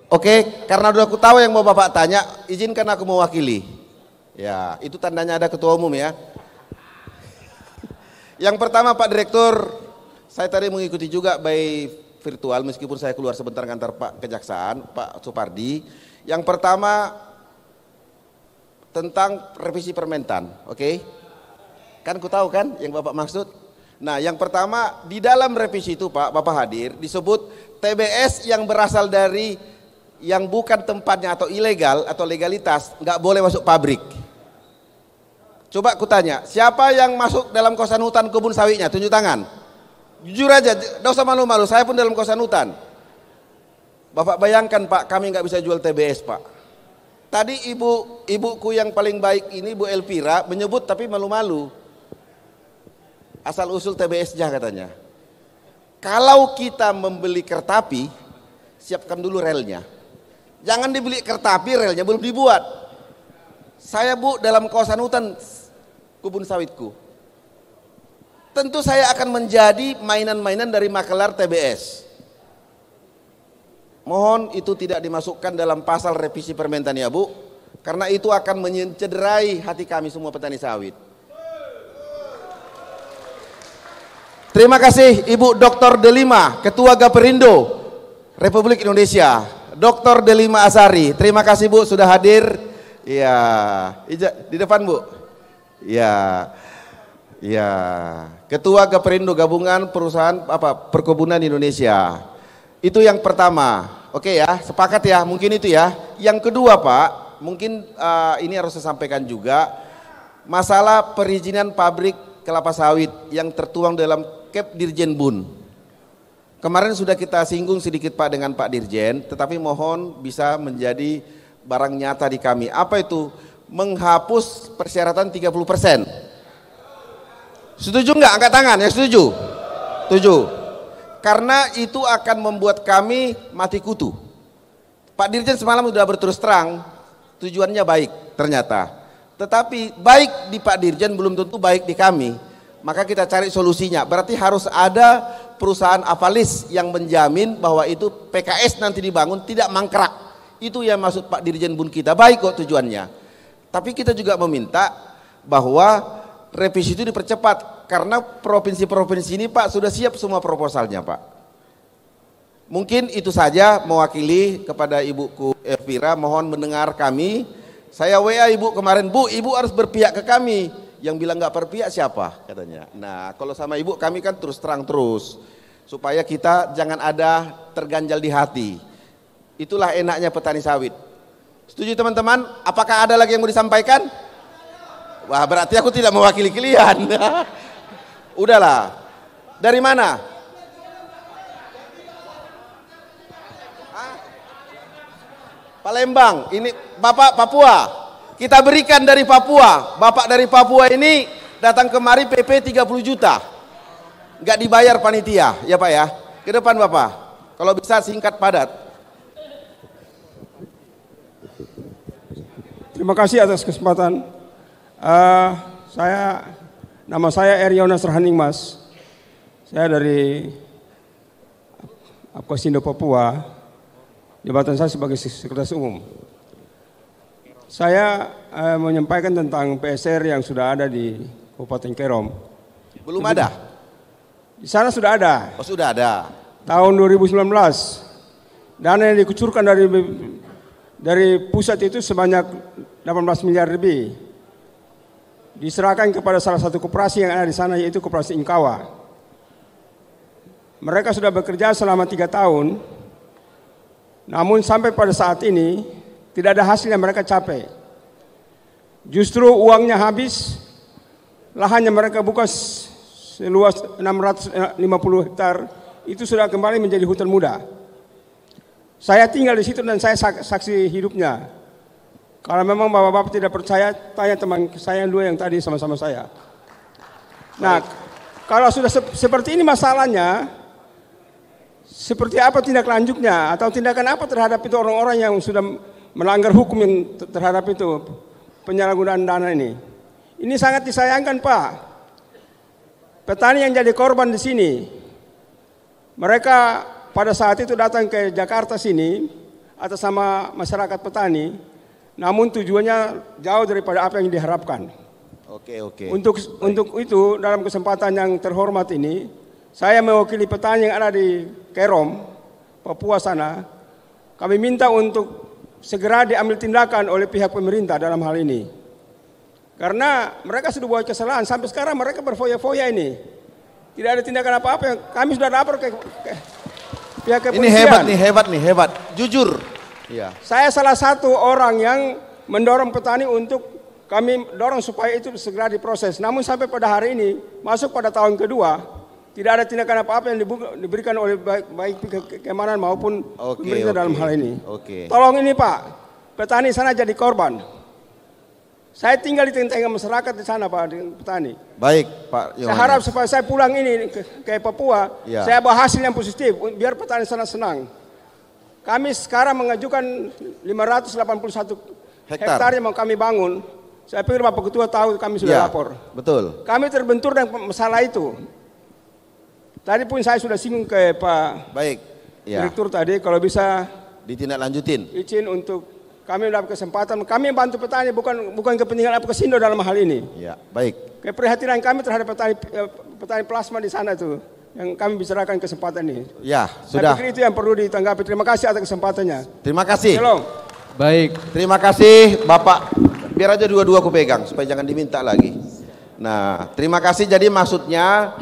Oke, karena udah aku tahu yang mau Bapak tanya, izinkan aku mewakili. Ya, itu tandanya ada ketua umum ya. Yang pertama Pak Direktur, saya tadi mengikuti juga by virtual meskipun saya keluar sebentar ngantar Pak Kejaksaan, Pak Supardi. Yang pertama tentang revisi Permentan, oke? Kan ku tahu kan yang Bapak maksud? Nah, yang pertama di dalam revisi itu Pak, Bapak hadir, disebut TBS yang berasal dari yang bukan tempatnya atau ilegal atau legalitas nggak boleh masuk pabrik. Coba aku tanya, siapa yang masuk dalam kawasan hutan kebun sawitnya? Tunjuk tangan. Jujur aja, tidak usah malu-malu. Saya pun dalam kawasan hutan. Bapak bayangkan Pak, kami nggak bisa jual TBS Pak. Tadi ibuku yang paling baik ini Bu Elvira menyebut tapi malu-malu. Asal usul TBS-nya katanya. Kalau kita membeli kertapi, siapkan dulu relnya. Jangan dibeli kertapi, relnya belum dibuat. Saya Bu dalam kawasan hutan kebun sawitku. Tentu saya akan menjadi mainan-mainan dari makelar TBS. Mohon itu tidak dimasukkan dalam pasal revisi Permentan ya Bu. Karena itu akan mencederai hati kami semua petani sawit. Terima kasih Ibu Dr. Delima, Ketua Gaperindo Republik Indonesia. Dr. Delima Asari, terima kasih Bu sudah hadir. Ya, di depan Bu. Ya, ya. Ketua Gaperindo Gabungan Perusahaan Perkebunan Indonesia. Itu yang pertama. Oke ya, sepakat ya. Mungkin itu ya. Yang kedua Pak, mungkin ini harus saya sampaikan juga masalah perizinan pabrik kelapa sawit yang tertuang dalam Kep Dirjen Bun. Kemarin sudah kita singgung sedikit Pak dengan Pak Dirjen, tetapi mohon bisa menjadi barang nyata di kami. Apa itu? Menghapus persyaratan 30%. Setuju nggak? Angkat tangan yang setuju. Setuju. Karena itu akan membuat kami mati kutu. Pak Dirjen semalam sudah berterus terang, tujuannya baik ternyata. Tetapi baik di Pak Dirjen belum tentu baik di kami. Maka kita cari solusinya. Berarti harus ada perusahaan avalis yang menjamin bahwa itu PKS nanti dibangun tidak mangkrak. Itu yang maksud Pak Dirjen Bun kita. Baik kok tujuannya. Tapi kita juga meminta bahwa revisi itu dipercepat karena provinsi-provinsi ini Pak sudah siap semua proposalnya Pak. Mungkin itu saja mewakili kepada Ibuku Elvira, mohon mendengar kami. Saya WA Ibu kemarin, Bu, Ibu harus berpihak ke kami. Yang bilang nggak berpihak siapa katanya. Nah kalau sama Ibu kami kan terus terang terus supaya kita jangan ada terganjal di hati. Itulah enaknya petani sawit. Setuju teman-teman? Apakah ada lagi yang mau disampaikan? Wah berarti aku tidak mewakili kalian. Udahlah. Dari mana? Palembang. Ini Bapak Papua. Kita berikan dari Papua. Bapak dari Papua ini datang kemari PP 30 juta. Nggak dibayar panitia, ya Pak ya. Ke depan Bapak. Kalau bisa singkat padat. Terima kasih atas kesempatan. Nama saya Eryonas Rahaning Mas. Saya dari Apkosindo Papua. Jabatan saya sebagai Sekretaris Umum. Saya menyampaikan tentang PSR yang sudah ada di Kabupaten Kerom. Belum ada? Di sana sudah ada. Oh sudah ada. Tahun 2019. Dana yang dikucurkan dari pusat itu sebanyak 18 miliar lebih. Diserahkan kepada salah satu koperasi yang ada di sana yaitu Koperasi Ingkawa. Mereka sudah bekerja selama 3 tahun. Namun sampai pada saat ini tidak ada hasil yang mereka capai. Justru uangnya habis, lahannya mereka buka seluas 650 hektar, itu sudah kembali menjadi hutan muda. Saya tinggal di situ dan saya saksi hidupnya. Kalau memang bapak-bapak tidak percaya, tanya teman saya dua yang tadi sama-sama saya. Nah, kalau sudah seperti ini masalahnya, seperti apa tindak lanjutnya atau tindakan apa terhadap itu orang-orang yang sudah melanggar hukum yang terhadap itu penyalahgunaan dana ini. Ini sangat disayangkan Pak. Petani yang jadi korban di sini, mereka pada saat itu datang ke Jakarta sini, atas nama masyarakat petani, namun tujuannya jauh daripada apa yang diharapkan. Oke. Untuk itu dalam kesempatan yang terhormat ini, saya mewakili petani yang ada di Kerom, Papua sana, kami minta untuk segera diambil tindakan oleh pihak pemerintah dalam hal ini. Karena mereka sudah buat kesalahan, sampai sekarang mereka berfoya-foya ini. Tidak ada tindakan apa-apa, kami sudah lapor ke pihak kepolisian. Ini hebat. Jujur. Ya. Saya salah satu orang yang mendorong petani untuk kami dorong supaya itu segera diproses. Namun sampai pada hari ini, masuk pada tahun kedua, tidak ada tindakan apa-apa yang diberikan oleh baik keamanan maupun pemerintah dalam hal ini. Tolong ini Pak, petani sana jadi korban. Saya tinggal di tengah-tengah masyarakat di sana Pak, petani. Baik Pak Yohanes. Saya harap supaya saya pulang ini ke Papua, saya bawa hasil yang positif, biar petani sana senang. Kami sekarang mengajukan 581 hektar yang mau kami bangun. Saya pikir Bapak Ketua tahu kami sudah lapor. Betul. Kami terbentur dengan masalah itu. Tadi pun saya sudah singgung ke Pak Direktur tadi, kalau bisa ditindaklanjutin. Izin untuk kami dapat kesempatan, kami bantu petani bukan kepentingan Apkasindo dalam hal ini. Ya, baik. Keprihatinan kami terhadap petani plasma di sana itu yang kami bicarakan kesempatan ini. Ya, sudah. Saya pikir itu yang perlu ditanggapi. Terima kasih atas kesempatannya. Terima kasih. Shalom. Baik, terima kasih Bapak. Biar aja dua-dua aku pegang supaya jangan diminta lagi. Nah, terima kasih. Jadi maksudnya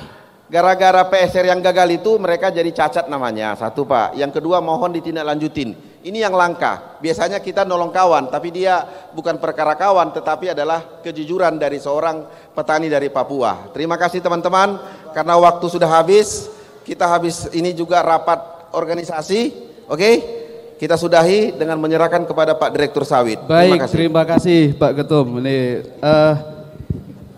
gara-gara PSR yang gagal itu mereka jadi cacat namanya. Satu Pak. Yang kedua mohon ditindaklanjutin. Ini yang langka. Biasanya kita nolong kawan, tapi dia bukan perkara kawan, tetapi adalah kejujuran dari seorang petani dari Papua. Terima kasih teman-teman. Karena waktu sudah habis, kita habis ini juga rapat organisasi. Oke? Kita sudahi dengan menyerahkan kepada Pak Direktur Sawit. Baik, terima kasih Pak Ketum. Ini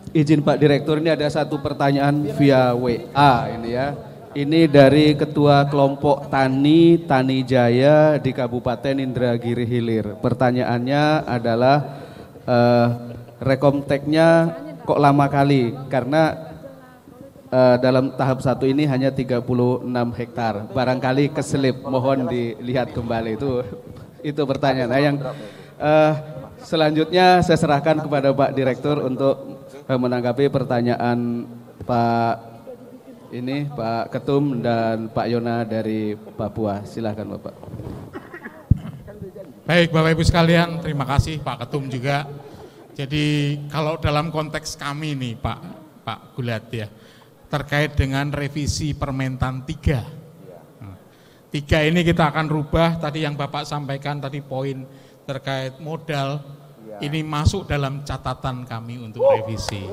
izin Pak Direktur, ini ada satu pertanyaan via WA ini ya. Ini dari Ketua Kelompok Tani Jaya di Kabupaten Indragiri Hilir. Pertanyaannya adalah rekomteknya kok lama kali, karena dalam tahap 1 ini hanya 36 hektar. Barangkali keselip, mohon dilihat kembali. Itu pertanyaan. Nah, yang selanjutnya saya serahkan kepada Pak Direktur untuk menanggapi pertanyaan Pak Ketum dan Pak Yona dari Papua. Silakan Bapak. Baik Bapak Ibu sekalian, terima kasih Pak Ketum juga. Jadi kalau dalam konteks kami nih Pak Gulat ya, terkait dengan revisi Permentan 3. 3 ini kita akan rubah, tadi yang Bapak sampaikan tadi poin terkait modal, ini masuk dalam catatan kami untuk revisi.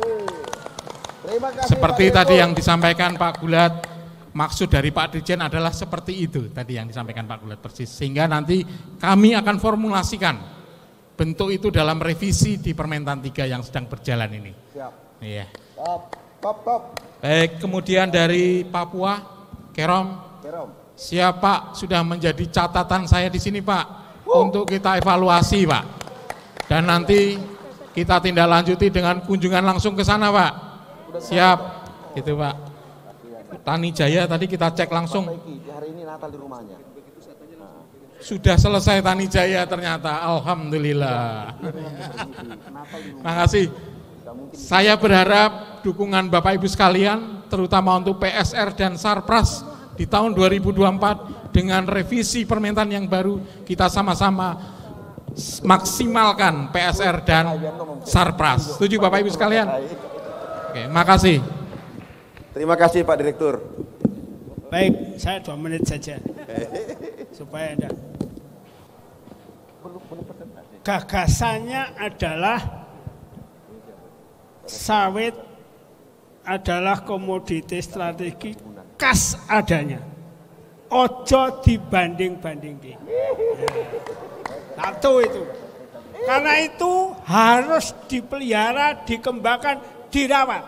Seperti tadi yang disampaikan Pak Gulat, maksud dari Pak Dirjen adalah seperti itu tadi yang disampaikan Pak Gulat persis. Sehingga nanti kami akan formulasikan bentuk itu dalam revisi di Permentan 3 yang sedang berjalan ini. Siap. Iya. Baik, kemudian dari Papua, Kerom. Siap Pak, sudah menjadi catatan saya di sini Pak, untuk kita evaluasi Pak. Dan nanti kita tindak lanjuti dengan kunjungan langsung ke sana Pak. Siap, gitu Pak. Tani Jaya tadi kita cek langsung. Hari ini Natal di rumahnya. Sudah selesai Tani Jaya ternyata, alhamdulillah. Makasih. Saya berharap dukungan Bapak Ibu sekalian, terutama untuk PSR dan Sarpras di tahun 2024 dengan revisi permentan yang baru, kita sama-sama maksimalkan PSR dan Sarpras. Setuju Bapak Ibu sekalian? Oke, makasih. Terima kasih Pak Direktur. Baik, saya 2 menit saja supaya ada. Gagasannya adalah sawit adalah komoditi strategi kas adanya. Ojo dibanding-bandingkan. Satu itu. Karena itu harus dipelihara, dikembangkan, dirawat.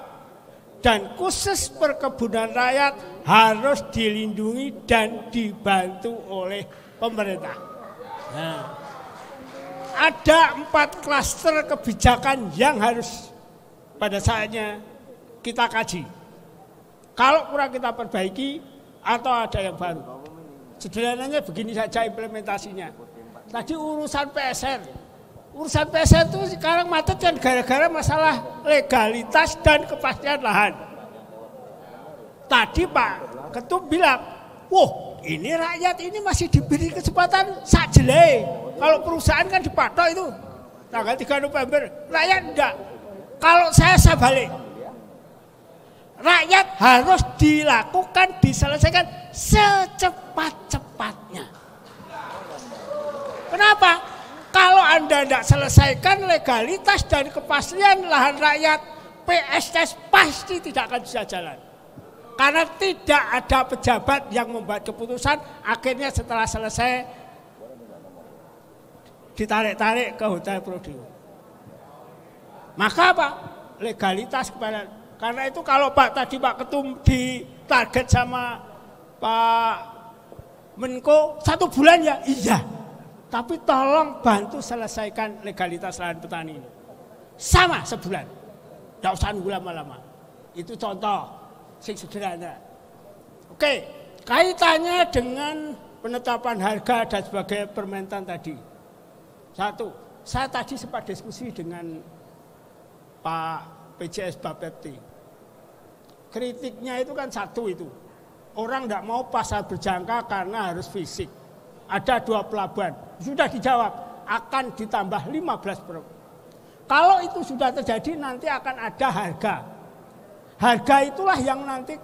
Dan khusus perkebunan rakyat harus dilindungi dan dibantu oleh pemerintah. Nah, ada 4 klaster kebijakan yang harus pada saatnya kita kaji. Kalau kurang kita perbaiki atau ada yang baru. Sederhananya begini saja implementasinya. tadi urusan PSR. Urusan PSR itu sekarang macet kan gara-gara masalah legalitas dan kepastian lahan. Tadi Pak Ketum bilang, wah ini rakyat ini masih diberi kesempatan sak jelek. Kalau perusahaan kan dipatok itu tanggal 3 November, rakyat enggak. Kalau saya balik, rakyat harus dilakukan, diselesaikan secepat-cepatnya. Kenapa? Kalau Anda tidak selesaikan legalitas dan kepastian lahan rakyat, PSS pasti tidak akan bisa jalan. Karena tidak ada pejabat yang membuat keputusan, akhirnya setelah selesai ditarik-tarik ke Hotel Prodeo. Maka apa? Legalitas kepada. Karena itu kalau tadi Pak Ketum ditarget sama Pak Menko 1 bulan ya iya. Tapi tolong bantu selesaikan legalitas lahan petani ini. Sama sebulan. Tidak usah nunggu lama-lama. Itu contoh sing sederhana. Oke, kaitannya dengan penetapan harga dan sebagai Permentan tadi. 1, saya tadi sempat diskusi dengan Pak PJS Bapepti. Kritiknya itu kan satu itu. Orang tidak mau pasar berjangka karena harus fisik. Ada 2 pelabuhan. Sudah dijawab, akan ditambah 15%. Kalau itu sudah terjadi nanti akan ada harga. Harga itulah yang nanti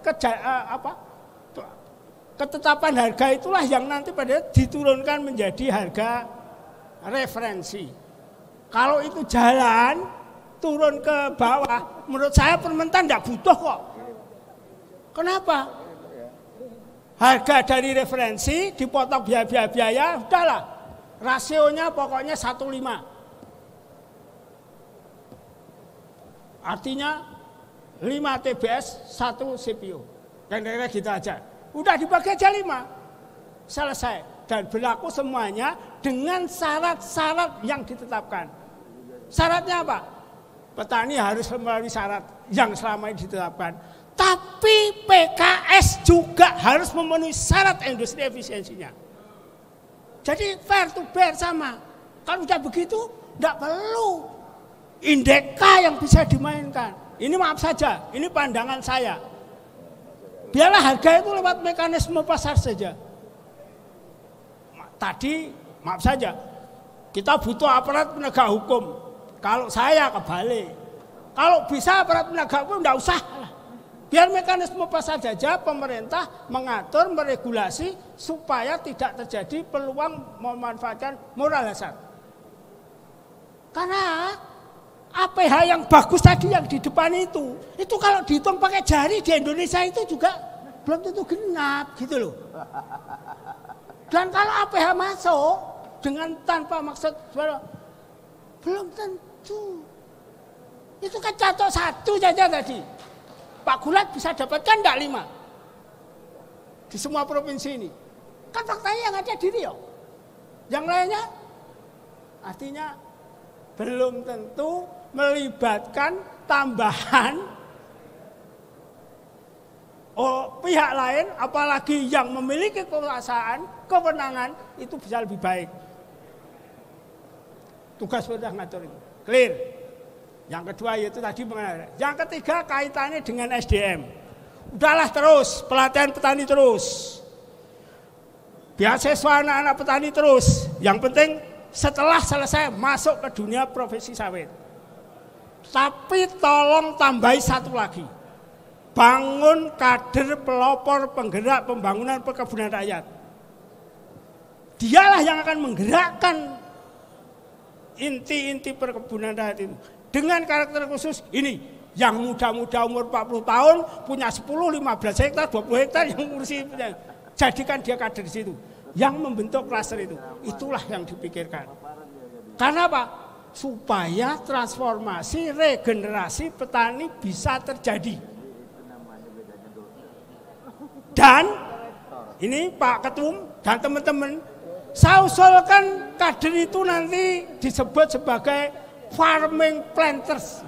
ketetapan harga itulah yang nanti pada diturunkan menjadi harga referensi. Kalau itu jalan turun ke bawah, menurut saya Permentan tidak butuh kok. Kenapa? Harga dari referensi dipotong biaya, udahlah. Rasionya pokoknya 1:5. Artinya 5 TBS 1 CPO. Kira-kira gitu aja. Udah dibagi aja 5. Selesai. Dan berlaku semuanya dengan syarat-syarat yang ditetapkan. Syaratnya apa? Petani harus melalui syarat yang selama ini ditetapkan. Tapi PKS juga harus memenuhi syarat industri efisiensinya. Jadi fair to bear sama. Kalau udah begitu, tidak perlu indeka yang bisa dimainkan. Ini maaf saja, ini pandangan saya. Biarlah harga itu lewat mekanisme pasar saja. Tadi, maaf saja, kita butuh aparat penegak hukum. Kalau saya kebalik. Kalau bisa aparat penegak hukum, tidak usah. Biar mekanisme pasar saja, pemerintah mengatur, meregulasi supaya tidak terjadi peluang memanfaatkan moral hazard. Karena APH yang bagus tadi yang di depan itu kalau dihitung pakai jari di Indonesia itu juga belum tentu genap gitu loh. Dan kalau APH masuk dengan tanpa maksud belum tentu. Itu kan contoh 1 saja tadi. Pak Gulat bisa dapatkan enggak 5 di semua provinsi ini. Kan faktanya yang ada di Riau. Yang lainnya artinya belum tentu melibatkan tambahan pihak lain, apalagi yang memiliki kekuasaan, kewenangan itu bisa lebih baik. Tugas sudah ngatur itu. Clear. Yang kedua yaitu tadi mengenai. Yang ketiga kaitannya dengan SDM. Udahlah terus, pelatihan petani terus. Beasiswa anak-anak petani terus. Yang penting setelah selesai masuk ke dunia profesi sawit. Tapi tolong tambahi 1 lagi. Bangun kader pelopor penggerak pembangunan perkebunan rakyat. Dialah yang akan menggerakkan inti-inti perkebunan rakyat itu. Dengan karakter khusus ini, yang muda-muda umur 40 tahun, punya 10, 15 hektar, 20 hektar yang ngurusi, jadikan dia kader di situ. Yang membentuk klaster itu, itulah yang dipikirkan. Karena apa? Supaya transformasi, regenerasi petani bisa terjadi. Dan ini Pak Ketum dan teman-teman, saya usulkan kader itu nanti disebut sebagai farming planters.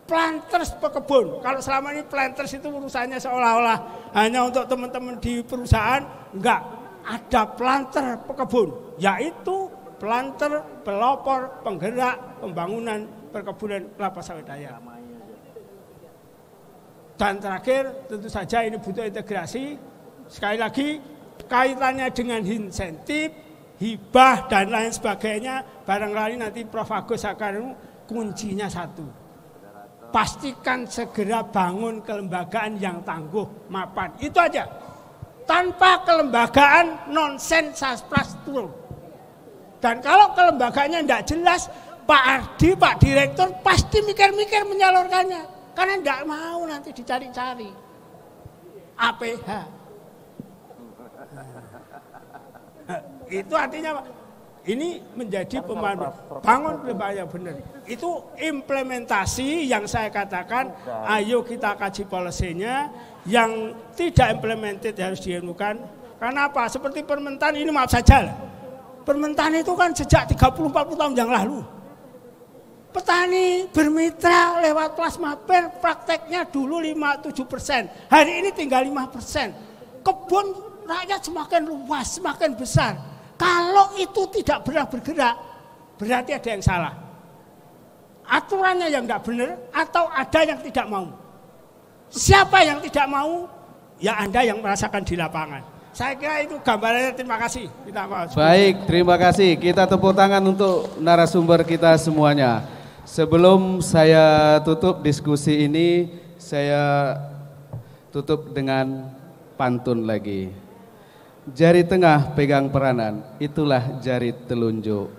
Planters pekebun. Kalau selama ini planters itu urusannya seolah-olah hanya untuk teman-teman di perusahaan, enggak. Ada planter pekebun, yaitu pelanter, pelopor, penggerak pembangunan perkebunan kelapa sawit raya. Dan terakhir tentu saja ini butuh integrasi. Sekali lagi kaitannya dengan insentif, hibah dan lain sebagainya. Barangkali nanti Prof. Agus akan kuncinya satu. Pastikan segera bangun kelembagaan yang tangguh, mapan. Itu aja. Tanpa kelembagaan nonsen sasplastur. Dan kalau kelembagaannya tidak jelas, Pak Ardi, Pak Direktur pasti mikir-mikir menyalurkannya. Karena tidak mau nanti dicari-cari. APH. Itu artinya Pak, ini menjadi pemandu. Bangun lembaga yang benar. Itu implementasi yang saya katakan, ayo kita kaji polisinya. Yang tidak implemented harus diilmukan. Karena apa? Seperti permentan ini maaf saja lah. Permentan itu kan sejak 30-40 tahun yang lalu. Petani bermitra lewat plasma per, prakteknya dulu 5-7%. Hari ini tinggal 5%. Kebun rakyat semakin luas, semakin besar. Kalau itu tidak pernah bergerak, berarti ada yang salah. Aturannya yang tidak benar atau ada yang tidak mau. Siapa yang tidak mau? Ya Anda yang merasakan di lapangan. Saya kira itu gambarannya, terima kasih. Baik, terima kasih. Kita tepuk tangan untuk narasumber kita semuanya. Sebelum saya tutup diskusi ini, saya tutup dengan pantun lagi. Jari tengah pegang peranan, itulah jari telunjuk.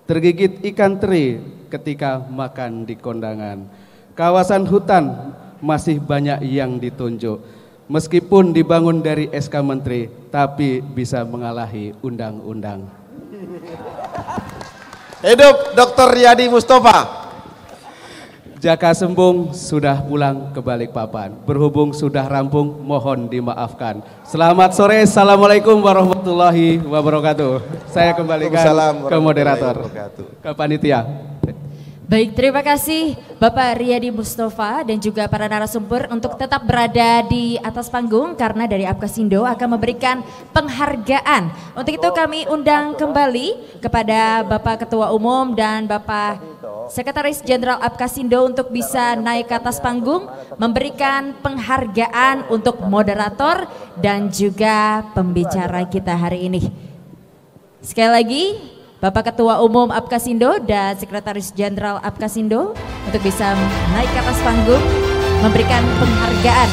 Tergigit ikan teri ketika makan di kondangan. Kawasan hutan masih banyak yang ditunjuk. Meskipun dibangun dari SK Menteri, tapi bisa mengalahi undang-undang. Hidup Dr. Riyadi Mustafa. Jaka Sembung sudah pulang ke Balikpapan. Berhubung sudah rampung, mohon dimaafkan. Selamat sore, assalamualaikum warahmatullahi wabarakatuh. Saya kembalikan ke moderator, ke panitia. Baik, terima kasih Bapak Riyadi Mustafa dan juga para narasumber untuk tetap berada di atas panggung karena dari Apkasindo akan memberikan penghargaan. Untuk itu kami undang kembali kepada Bapak Ketua Umum dan Bapak Sekretaris Jenderal Apkasindo untuk bisa naik ke atas panggung memberikan penghargaan untuk moderator dan juga pembicara kita hari ini. Sekali lagi Bapak Ketua Umum Apkasindo dan Sekretaris Jenderal Apkasindo untuk bisa naik ke atas panggung memberikan penghargaan.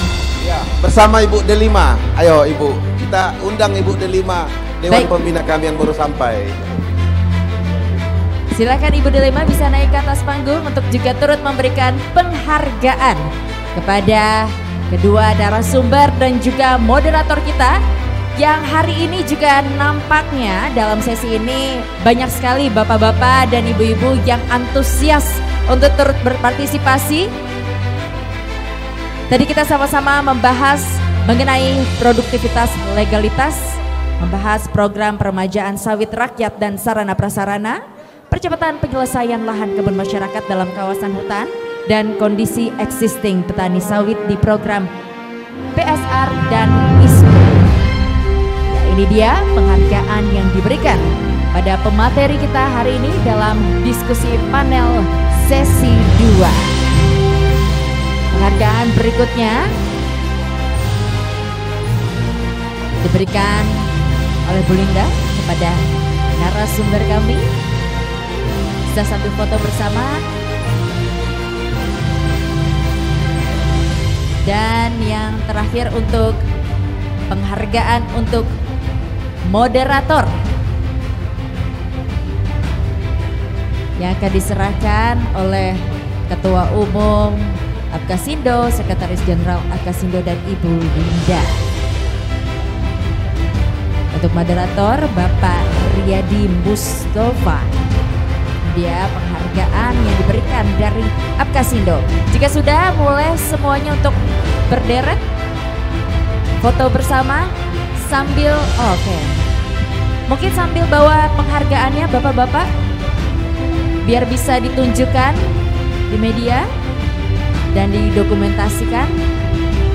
Ya, bersama Ibu Delima, ayo Ibu, kita undang Ibu Delima, Dewan Pembina kami yang baru sampai. Silakan Ibu Delima bisa naik ke atas panggung untuk juga turut memberikan penghargaan kepada kedua narasumber dan juga moderator kita. Yang hari ini juga nampaknya dalam sesi ini banyak sekali bapak-bapak dan ibu-ibu yang antusias untuk turut berpartisipasi. Tadi kita sama-sama membahas mengenai produktivitas legalitas, membahas program peremajaan sawit rakyat dan sarana prasarana, percepatan penyelesaian lahan kebun masyarakat dalam kawasan hutan, dan kondisi existing petani sawit di program PSR dan ISPO. Ini dia penghargaan yang diberikan pada pemateri kita hari ini dalam diskusi panel sesi 2. Penghargaan berikutnya diberikan oleh Bu Linda kepada narasumber kami. Bisa sambil foto bersama. Dan yang terakhir untuk penghargaan untuk moderator yang akan diserahkan oleh Ketua Umum Apkasindo, Sekretaris Jenderal Apkasindo dan Ibu Linda. Untuk moderator Bapak Riyadi Mustafa. Dia penghargaan yang diberikan dari Apkasindo. Jika sudah mulai semuanya untuk berderet foto bersama sambil mungkin sambil bawa penghargaannya bapak-bapak biar bisa ditunjukkan di media dan didokumentasikan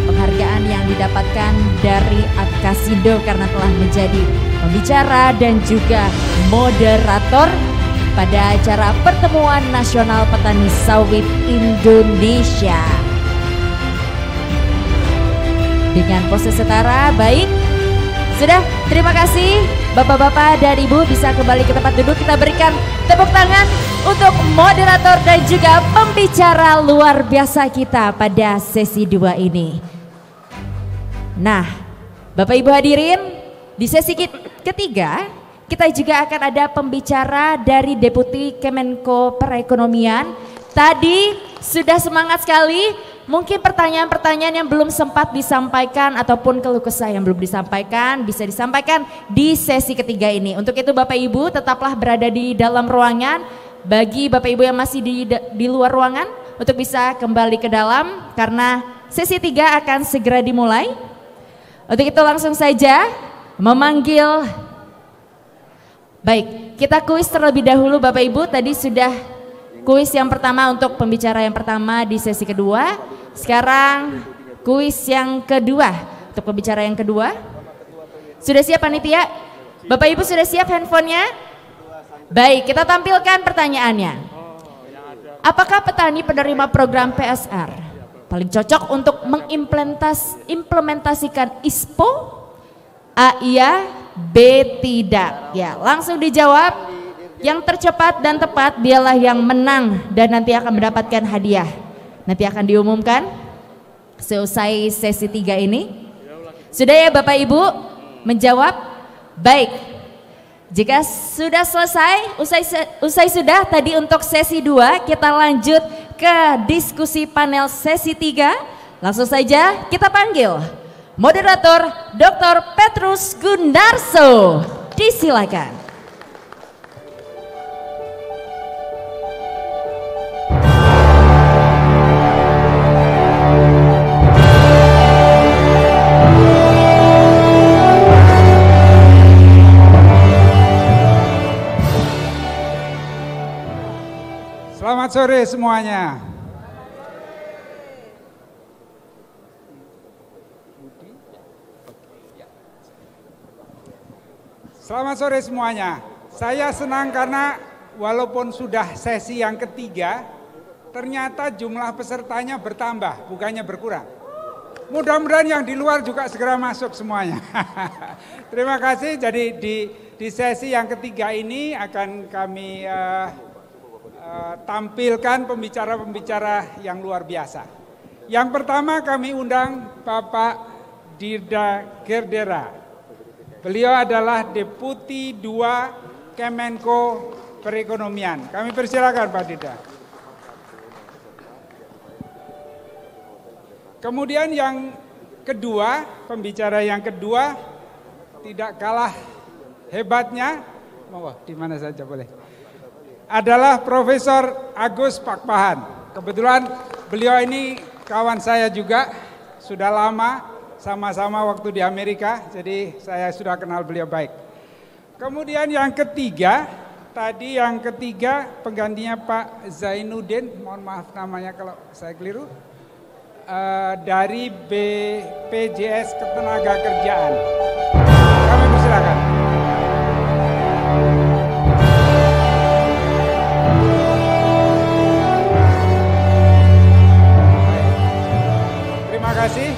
penghargaan yang didapatkan dari Apkasindo karena telah menjadi pembicara dan juga moderator pada acara Pertemuan Nasional Petani Sawit Indonesia. Dengan pose setara, baik. Sudah, terima kasih Bapak-bapak dan Ibu, bisa kembali ke tempat duduk. Kita berikan tepuk tangan untuk moderator dan juga pembicara luar biasa kita pada sesi 2 ini. Nah, Bapak Ibu hadirin, di sesi ketiga kita juga akan ada pembicara dari Deputi Kemenko Perekonomian. Tadi sudah semangat sekali. Mungkin pertanyaan-pertanyaan yang belum sempat disampaikan ataupun keluh kesah yang belum disampaikan bisa disampaikan di sesi ketiga ini. Untuk itu Bapak Ibu tetaplah berada di dalam ruangan. Bagi Bapak Ibu yang masih di luar ruangan untuk bisa kembali ke dalam karena sesi 3 akan segera dimulai. Untuk itu langsung saja memanggil. Baik, kita kuis terlebih dahulu Bapak Ibu. Tadi sudah kuis yang pertama untuk pembicara yang pertama di sesi kedua. Sekarang kuis yang kedua untuk pembicara yang kedua. Sudah siap panitia? Bapak Ibu sudah siap handphonenya? Baik, kita tampilkan pertanyaannya. Apakah petani penerima program PSR paling cocok untuk mengimplementasikan ISPO? A iya, B tidak. Ya, langsung dijawab. Yang tercepat dan tepat dialah yang menang dan nanti akan mendapatkan hadiah. Nanti akan diumumkan seusai sesi 3 ini. Sudah ya Bapak Ibu menjawab? Baik. Jika sudah selesai, usai sudah tadi untuk sesi 2, kita lanjut ke diskusi panel sesi 3. Langsung saja kita panggil moderator Dr. Petrus Gundarso. Disilakan. Selamat sore semuanya. Selamat sore semuanya. Saya senang karena walaupun sudah sesi yang ketiga, ternyata jumlah pesertanya bertambah, bukannya berkurang. Mudah-mudahan yang di luar juga segera masuk semuanya. Terima kasih. Jadi di sesi yang ketiga ini akan kami tampilkan pembicara-pembicara yang luar biasa. Yang pertama kami undang Bapak Dirda Gerdera. Beliau adalah Deputi 2 Kemenko Perekonomian. Kami persilakan Pak Dirda. Kemudian yang kedua, pembicara yang kedua tidak kalah hebatnya, di mana saja boleh, adalah Profesor Agus Pakpahan. Kebetulan beliau ini kawan saya juga, sudah lama sama-sama waktu di Amerika, jadi saya sudah kenal beliau baik. Kemudian yang ketiga, tadi yang ketiga penggantinya Pak Zainuddin, mohon maaf namanya kalau saya keliru, dari BPJS Ketenagakerjaan. Kami persilakan. Terima kasih.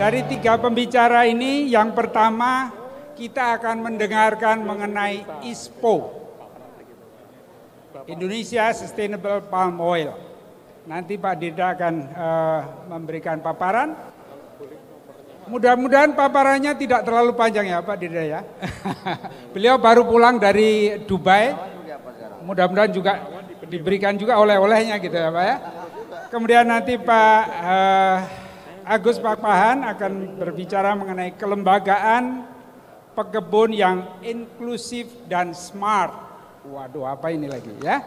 Dari 3 pembicara ini, yang pertama kita akan mendengarkan mengenai ISPO, Indonesia Sustainable Palm Oil. Nanti Pak Dirda akan memberikan paparan. Mudah-mudahan paparannya tidak terlalu panjang ya Pak Dirda ya. Beliau baru pulang dari Dubai. Mudah-mudahan juga diberikan juga oleh-olehnya gitu ya Pak ya. Kemudian nanti Pak Agus Pakpahan akan berbicara mengenai kelembagaan pekebun yang inklusif dan smart. Waduh, apa ini lagi ya?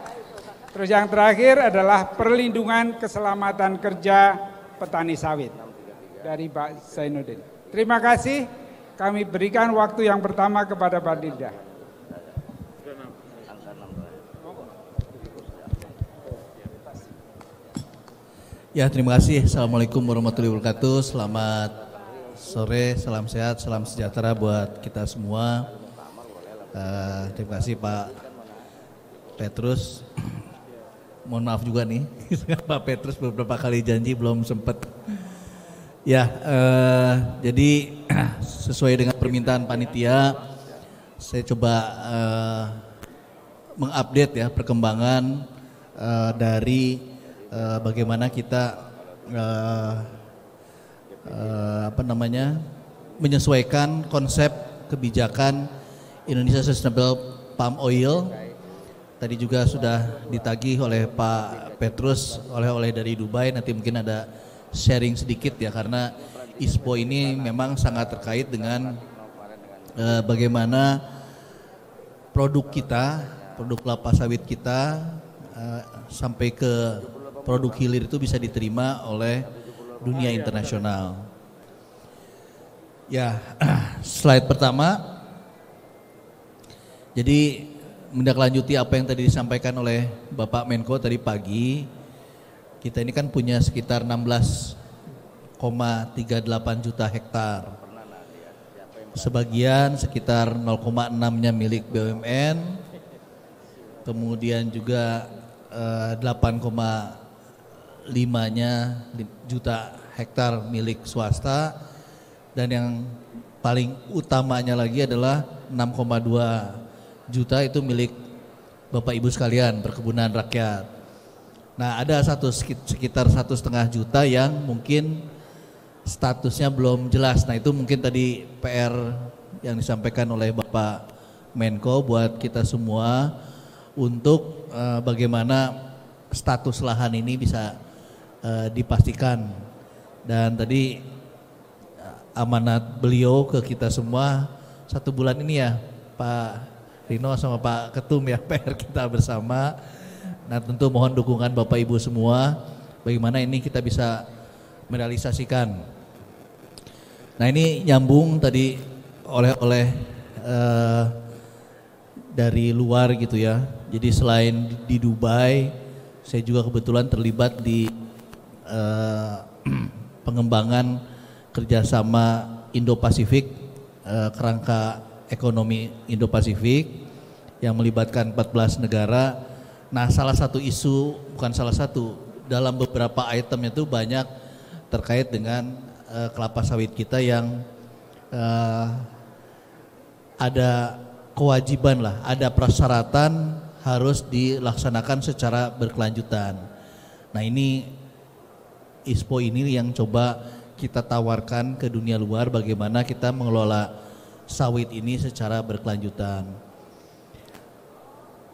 Terus yang terakhir adalah perlindungan keselamatan kerja petani sawit dari Pak Zainuddin. Terima kasih. Kami berikan waktu yang pertama kepada Pak Dirda. Ya, terima kasih. Assalamualaikum warahmatullahi wabarakatuh. Selamat sore, salam sehat, salam sejahtera buat kita semua. Terima kasih Pak Petrus. Mohon maaf juga nih, Pak Petrus beberapa kali janji belum sempat. Ya, jadi sesuai dengan permintaan panitia, saya coba mengupdate ya perkembangan dari bagaimana kita menyesuaikan konsep kebijakan Indonesia Sustainable Palm Oil. Tadi juga sudah ditagih oleh Pak Petrus oleh-oleh dari Dubai. Nanti mungkin ada sharing sedikit ya, karena ISPO ini memang sangat terkait dengan bagaimana produk kita, produk kelapa sawit kita sampai ke produk hilir itu bisa diterima oleh dunia internasional. Ya, slide pertama. Jadi menindaklanjuti apa yang tadi disampaikan oleh Bapak Menko tadi pagi, kita ini kan punya sekitar 16,38 juta hektar. Sebagian sekitar 0,6-nya milik BUMN, kemudian juga 8,5-nya juta hektar milik swasta, dan yang paling utamanya lagi adalah 6,2 juta itu milik Bapak Ibu sekalian, perkebunan rakyat. Nah, ada sekitar 1,5 juta yang mungkin statusnya belum jelas. Nah, itu mungkin tadi PR yang disampaikan oleh Bapak Menko buat kita semua untuk bagaimana status lahan ini bisa dipastikan. Dan tadi amanat beliau ke kita semua 1 bulan ini ya Pak Rino sama Pak Ketum ya, PR kita bersama. Nah, tentu mohon dukungan Bapak Ibu semua bagaimana ini kita bisa merealisasikan. Nah, ini nyambung tadi oleh dari luar gitu ya. Jadi selain di Dubai, saya juga kebetulan terlibat di pengembangan kerjasama Indo-Pasifik, kerangka ekonomi Indo-Pasifik yang melibatkan 14 negara. Nah, salah satu isu, bukan salah satu, dalam beberapa item itu banyak terkait dengan kelapa sawit kita yang ada kewajiban lah, ada persyaratan harus dilaksanakan secara berkelanjutan. Nah, ini ISPO ini yang coba kita tawarkan ke dunia luar bagaimana kita mengelola sawit ini secara berkelanjutan.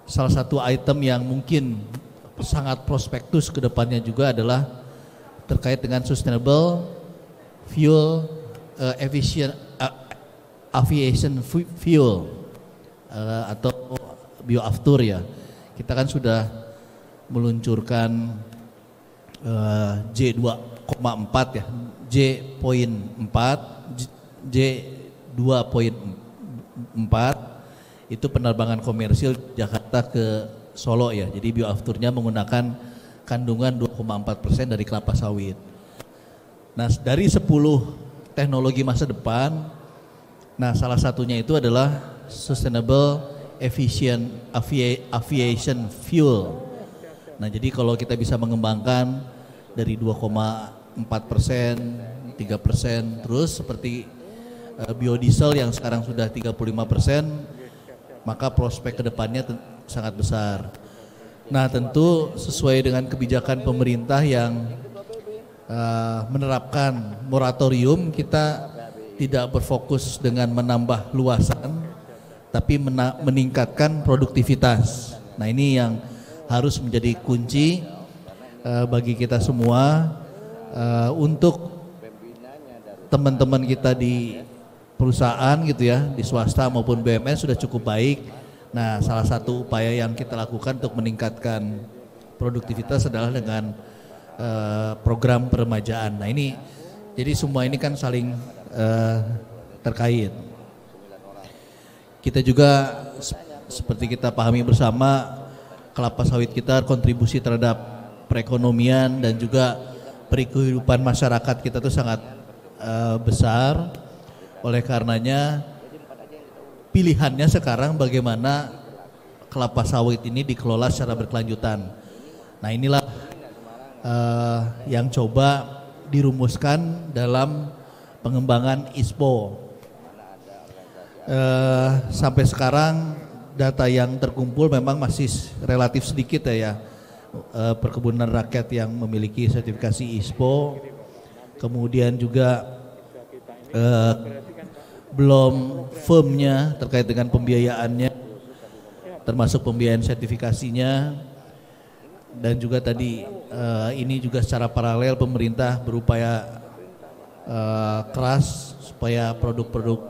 Salah satu item yang mungkin sangat prospektus ke depannya juga adalah terkait dengan sustainable fuel efficient aviation fuel atau bioaftur ya. Kita kan sudah meluncurkan J2,4 ya, J2.4 itu penerbangan komersil Jakarta ke Solo ya. Jadi bioafturnya menggunakan kandungan 2,4% dari kelapa sawit. Nah, dari 10 teknologi masa depan, nah salah satunya itu adalah sustainable efficient aviation fuel. Nah, jadi kalau kita bisa mengembangkan dari 2,4%, 3%, terus seperti biodiesel yang sekarang sudah 35%, maka prospek kedepannya sangat besar. Nah, tentu sesuai dengan kebijakan pemerintah yang menerapkan moratorium, kita tidak berfokus dengan menambah luasan, tapi meningkatkan produktivitas. Nah, ini yang harus menjadi kunci bagi kita semua untuk teman-teman kita di perusahaan gitu ya, di swasta maupun BUMN sudah cukup baik. Nah, salah satu upaya yang kita lakukan untuk meningkatkan produktivitas adalah dengan program peremajaan. Nah, ini jadi semua ini kan saling terkait. Kita juga seperti kita pahami bersama, kelapa sawit kita kontribusi terhadap perekonomian dan juga kehidupan masyarakat kita itu sangat besar. Oleh karenanya pilihannya sekarang bagaimana kelapa sawit ini dikelola secara berkelanjutan. Nah inilah yang coba dirumuskan dalam pengembangan ISPO. Sampai sekarang data yang terkumpul memang masih relatif sedikit ya, perkebunan rakyat yang memiliki sertifikasi ISPO, kemudian juga belum firmnya terkait dengan pembiayaannya, termasuk pembiayaan sertifikasinya, dan juga tadi ini juga secara paralel pemerintah berupaya keras supaya produk-produk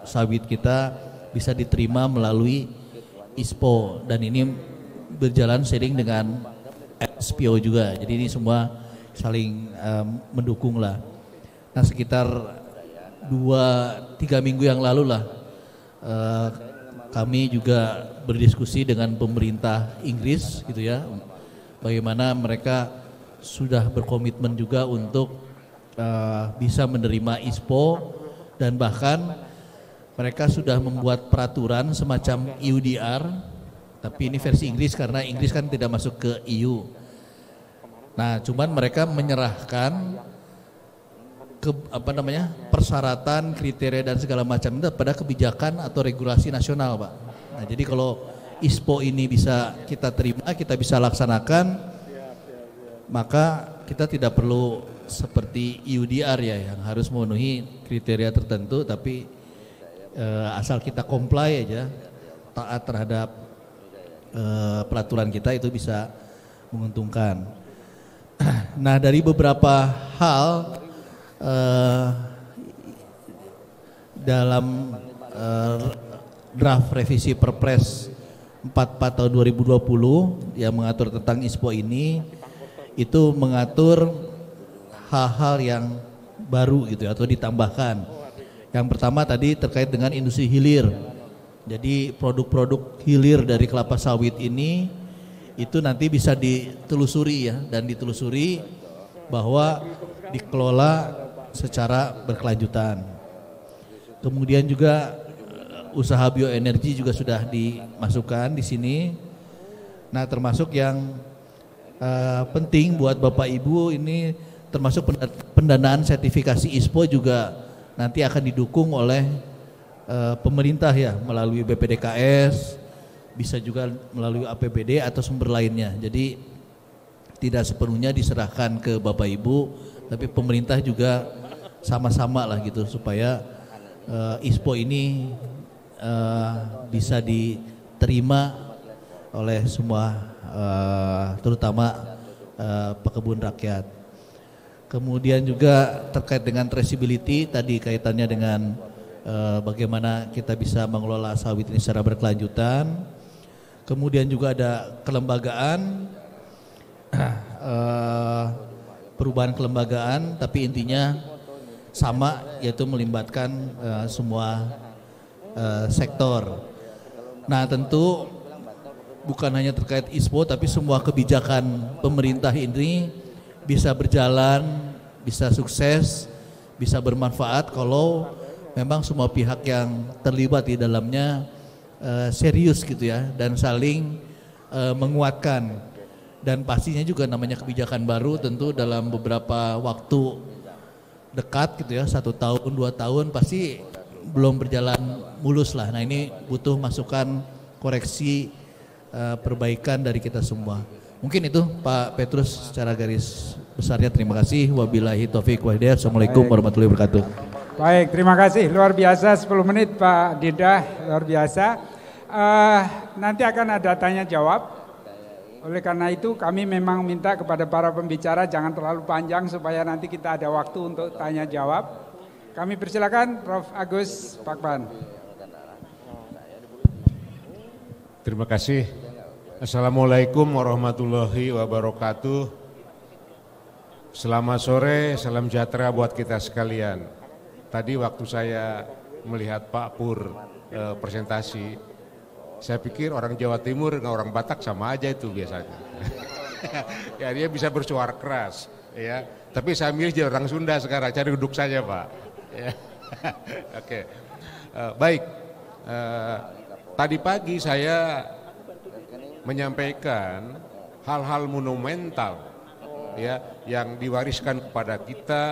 sawit kita bisa diterima melalui ISPO, dan ini berjalan seiring dengan SPO juga. Jadi ini semua saling mendukung lah. Nah sekitar 2-3 minggu yang lalu lah kami juga berdiskusi dengan pemerintah Inggris gitu ya, bagaimana mereka sudah berkomitmen juga untuk bisa menerima ISPO, dan bahkan mereka sudah membuat peraturan semacam EUDR, tapi ini versi Inggris karena Inggris kan tidak masuk ke EU. Nah, cuman mereka menyerahkan ke persyaratan, kriteria dan segala macam itu pada kebijakan atau regulasi nasional, Pak. Nah, jadi kalau ISPO ini bisa kita terima, kita bisa laksanakan, maka kita tidak perlu seperti EUDR ya yang harus memenuhi kriteria tertentu, tapi asal kita comply aja, taat terhadap peraturan kita, itu bisa menguntungkan. Nah dari beberapa hal dalam draft revisi Perpres 44 tahun 2020 yang mengatur tentang ISPO ini, itu mengatur hal-hal yang baru gitu atau ditambahkan. Yang pertama tadi terkait dengan industri hilir. Jadi produk-produk hilir dari kelapa sawit ini itu nanti bisa ditelusuri ya, dan ditelusuri bahwa dikelola secara berkelanjutan. Kemudian juga usaha bioenergi juga sudah dimasukkan di sini. Nah, termasuk yang penting buat Bapak Ibu ini termasuk pendanaan sertifikasi ISPO juga nanti akan didukung oleh pemerintah ya, melalui BPDKS, bisa juga melalui APBD atau sumber lainnya. Jadi tidak sepenuhnya diserahkan ke Bapak Ibu, tapi pemerintah juga sama-sama lah gitu supaya ISPO ini bisa diterima oleh semua, terutama pekebun rakyat. Kemudian juga terkait dengan traceability, tadi kaitannya dengan bagaimana kita bisa mengelola sawit ini secara berkelanjutan. Kemudian juga ada kelembagaan, perubahan kelembagaan, tapi intinya sama, yaitu melibatkan semua sektor. Nah tentu bukan hanya terkait ISPO, tapi semua kebijakan pemerintah ini bisa berjalan, bisa sukses, bisa bermanfaat kalau memang semua pihak yang terlibat di dalamnya serius gitu ya, dan saling menguatkan. Dan pastinya juga namanya kebijakan baru tentu dalam beberapa waktu dekat gitu ya, 1 tahun 2 tahun pasti belum berjalan mulus lah. Nah ini butuh masukan, koreksi, perbaikan dari kita semua. Mungkin itu Pak Petrus secara garis besarnya. Terima kasih. Wabillahi taufiq wal hidayah. Assalamualaikum warahmatullahi wabarakatuh. Baik, terima kasih. Luar biasa 10 menit Pak Didah, luar biasa. Nanti akan ada tanya jawab. Oleh karena itu kami memang minta kepada para pembicara jangan terlalu panjang supaya nanti kita ada waktu untuk tanya jawab. Kami persilakan Prof. Agus Pakpan. Terima kasih. Assalamualaikum warahmatullahi wabarakatuh. Selamat sore, salam sejahtera buat kita sekalian. Tadi waktu saya melihat Pak Pur presentasi, saya pikir orang Jawa Timur dengan orang Batak sama aja itu biasanya. Ya dia bisa bersuara keras, ya. Tapi saya milih jadi orang Sunda sekarang, cari duduk saja Pak. Ya. Oke, baik. Tadi pagi saya menyampaikan hal-hal monumental ya yang diwariskan kepada kita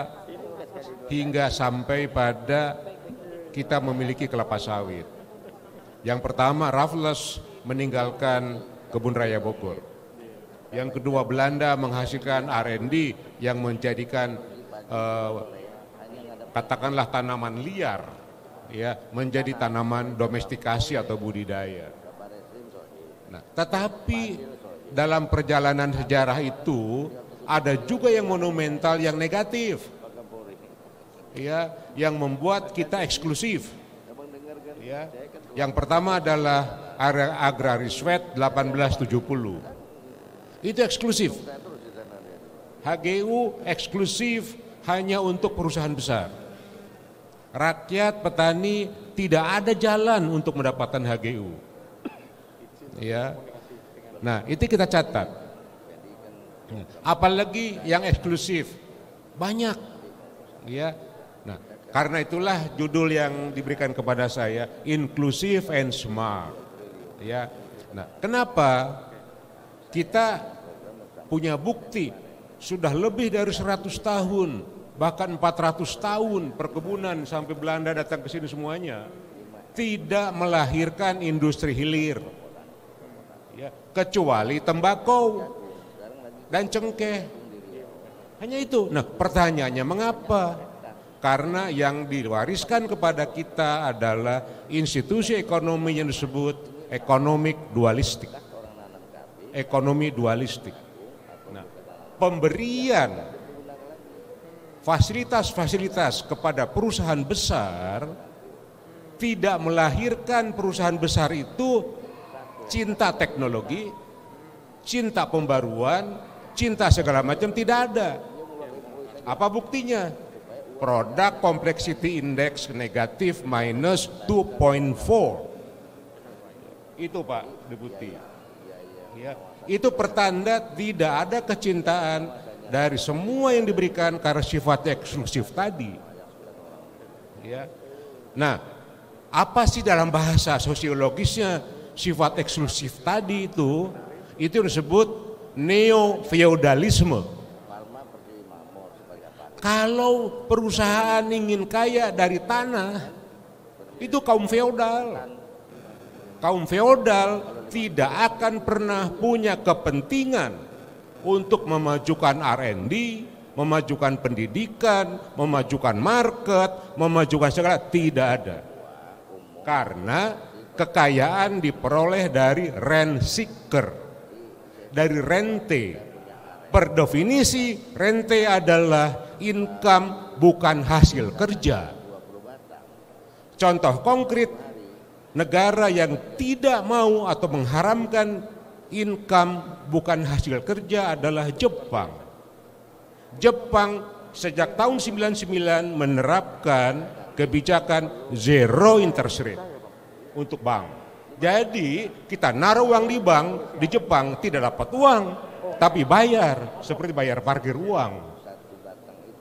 hingga sampai pada kita memiliki kelapa sawit. Yang pertama, Raffles meninggalkan kebun raya Bogor. Yang kedua, Belanda menghasilkan R&D yang menjadikan katakanlah tanaman liar ya menjadi tanaman domestikasi atau budidaya. Nah, tetapi dalam perjalanan sejarah itu ada juga yang monumental yang negatif. Ya, yang membuat kita eksklusif. Ya. Yang pertama adalah Agraris Wet 1870. Itu eksklusif. HGU eksklusif hanya untuk perusahaan besar. Rakyat petani tidak ada jalan untuk mendapatkan HGU. Ya. Nah, itu kita catat. Apalagi yang eksklusif. Banyak. Ya. Nah, karena itulah judul yang diberikan kepada saya, Inclusive and Smart. Ya. Nah, kenapa kita punya bukti sudah lebih dari 100 tahun, bahkan 400 tahun perkebunan sampai Belanda datang ke sini semuanya tidak melahirkan industri hilir. Ya, kecuali tembakau dan cengkeh. Hanya itu. Nah, pertanyaannya mengapa? Karena yang diwariskan kepada kita adalah institusi ekonomi yang disebut economic dualistik. Ekonomi dualistik. Nah, pemberian fasilitas-fasilitas kepada perusahaan besar tidak melahirkan perusahaan besar itu cinta teknologi, cinta pembaruan, cinta segala macam, tidak ada. Apa buktinya? Product Complexity Index negatif minus 2.4. Itu Pak Deputi. Ya, itu pertanda tidak ada kecintaan dari semua yang diberikan karena sifatnya eksklusif tadi. Ya. Nah, apa sih dalam bahasa sosiologisnya sifat eksklusif tadi itu disebut neo-feodalisme. Kalau perusahaan ingin kaya dari tanah, itu kaum feodal. Kaum feodal tidak akan pernah punya kepentingan untuk memajukan R&D, memajukan pendidikan, memajukan market, memajukan segala, tidak ada. Karena kekayaan diperoleh dari rent seeker, dari rente. Per definisi rente adalah income bukan hasil kerja. Contoh konkret, negara yang tidak mau atau mengharamkan income bukan hasil kerja adalah Jepang. Jepang sejak tahun 99 menerapkan kebijakan zero interest rate untuk bank. Jadi kita naruh uang di bank di Jepang tidak dapat uang, tapi bayar seperti bayar parkir uang.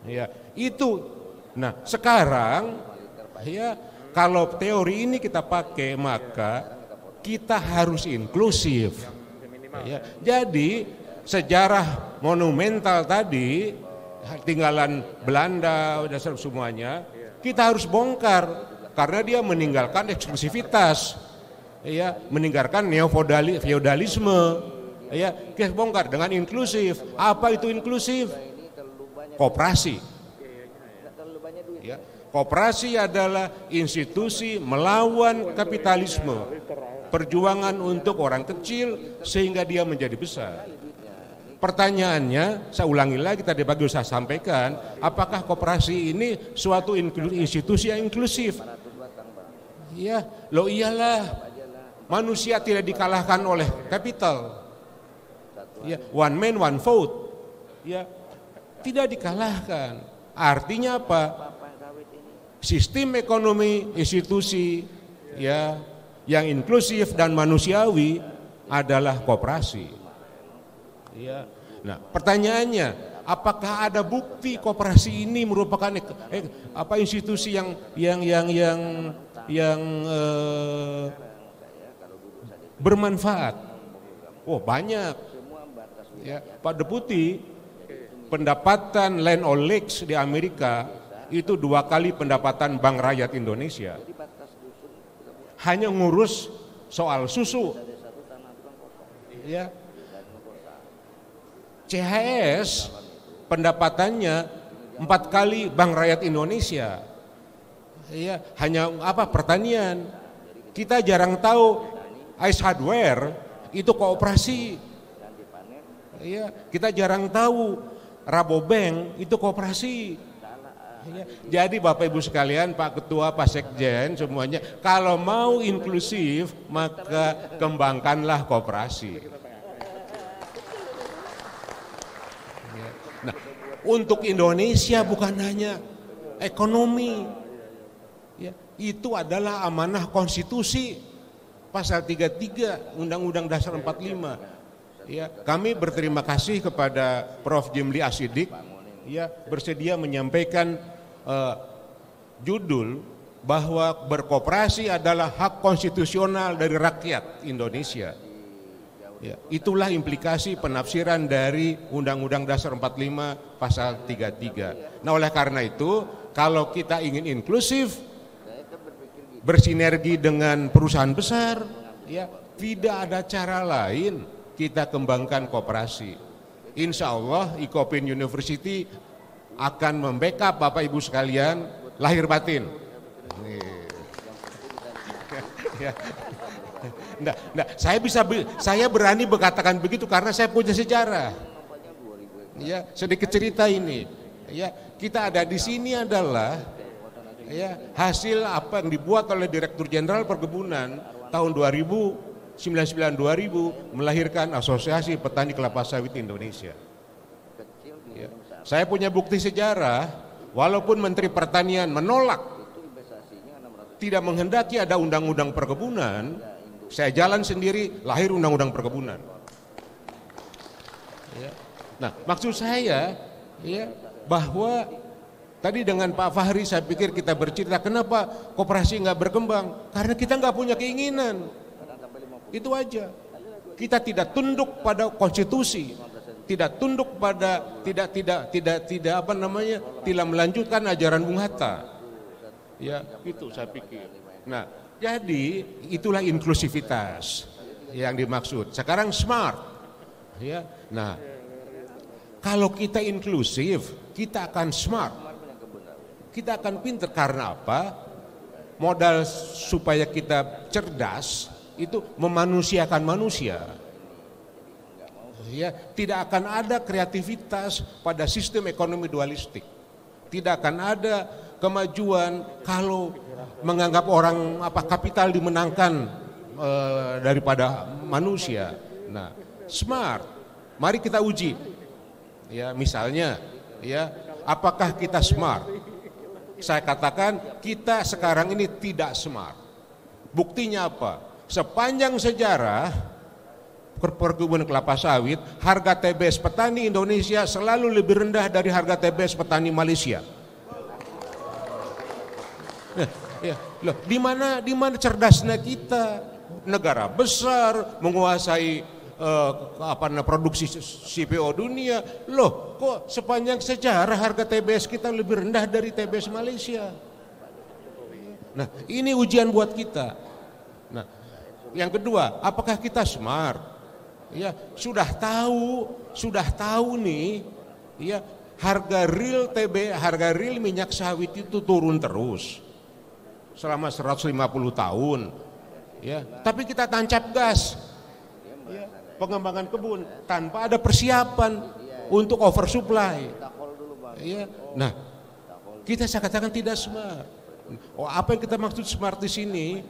Ya, itu. Nah, sekarang ya kalau teori ini kita pakai maka kita harus inklusif. Ya, jadi sejarah monumental tadi tinggalan Belanda dan semuanya kita harus bongkar karena dia meninggalkan eksklusivitas. Ya, meninggalkan neo-feodalisme. Ya, kita bongkar dengan inklusif. Apa itu inklusif? Koperasi. Ya, koperasi adalah institusi melawan kapitalisme. Perjuangan untuk orang kecil sehingga dia menjadi besar. Pertanyaannya, saya ulangi lagi tadi pagi saya sampaikan, apakah koperasi ini suatu institusi yang inklusif? Ya, loh iyalah. Manusia tidak dikalahkan oleh kapital. Ya, one man one vote. Ya, tidak dikalahkan. Artinya apa? Sistem ekonomi institusi ya yang inklusif dan manusiawi adalah koperasi. Ya. Nah, pertanyaannya, apakah ada bukti koperasi ini merupakan institusi yang yang bermanfaat? Oh banyak. Ya, Pak Deputi, pendapatan Land O'Lakes di Amerika itu 2 kali pendapatan Bank Rakyat Indonesia. Hanya ngurus soal susu. Ya. CHS pendapatannya 4 kali Bank Rakyat Indonesia. Ya, hanya pertanian. Kita jarang tahu Ice Hardware itu koperasi. Ya, kita jarang tahu Rabobank itu koperasi. Ya, jadi Bapak Ibu sekalian, Pak Ketua, Pak Sekjen, semuanya, kalau mau inklusif maka kembangkanlah koperasi. Ya. Nah, untuk Indonesia bukan hanya ekonomi, ya, itu adalah amanah konstitusi pasal 33 Undang-Undang Dasar 45. Ya, kami berterima kasih kepada Prof. Jimli Asyidik, ya, bersedia menyampaikan judul bahwa berkoperasi adalah hak konstitusional dari rakyat Indonesia. Ya, itulah implikasi penafsiran dari Undang-Undang Dasar 45 pasal 33. Nah, oleh karena itu, kalau kita ingin inklusif, bersinergi dengan perusahaan besar, ya, tidak ada cara lain kita kembangkan koperasi. Insya Allah Icopin University akan membackup Bapak Ibu sekalian lahir batin. Saya berani berkatakan begitu karena saya punya sejarah. Ya, sedikit cerita ini. Ya, kita ada di sini adalah ya, hasil apa yang dibuat oleh Direktur Jenderal Perkebunan tahun 2000 melahirkan Asosiasi Petani Kelapa Sawit Indonesia. Ya. Saya punya bukti sejarah, walaupun Menteri Pertanian menolak, tidak menghendaki ada undang-undang perkebunan, saya jalan sendiri, lahir undang-undang perkebunan. Ya. Nah, maksud saya, ya, bahwa tadi dengan Pak Fahri saya pikir kita bercerita kenapa koperasi nggak berkembang, karena kita nggak punya keinginan. Itu aja. Kita tidak tunduk pada konstitusi, tidak tunduk pada tidak melanjutkan ajaran Bung Hatta. Ya, itu saya pikir. Nah, jadi itulah inklusivitas yang dimaksud. Sekarang smart. Ya. Nah, kalau kita inklusif, kita akan smart. Kita akan pintar karena apa? Modal supaya kita cerdas itu memanusiakan manusia. Ya, tidak akan ada kreativitas pada sistem ekonomi dualistik. Tidak akan ada kemajuan kalau menganggap orang kapital dimenangkan daripada manusia. Nah, smart. Mari kita uji. Ya, misalnya, ya, apakah kita smart? Saya katakan kita sekarang ini tidak smart. Buktinya apa? Sepanjang sejarah perkebunan kelapa sawit, harga TBS petani Indonesia selalu lebih rendah dari harga TBS petani Malaysia. Ya, loh, di mana cerdasnya kita? Negara besar menguasai produksi CPO dunia. Loh, kok sepanjang sejarah harga TBS kita lebih rendah dari TBS Malaysia? Nah, ini ujian buat kita. Nah, yang kedua, apakah kita smart? Ya, sudah tahu nih, ya, harga real minyak sawit itu turun terus selama 150 tahun. Ya, tapi kita tancap gas. Ya, pengembangan kebun tanpa ada persiapan untuk oversupply. Ya, nah, saya katakan tidak smart. Oh, apa yang kita maksud smart di sini?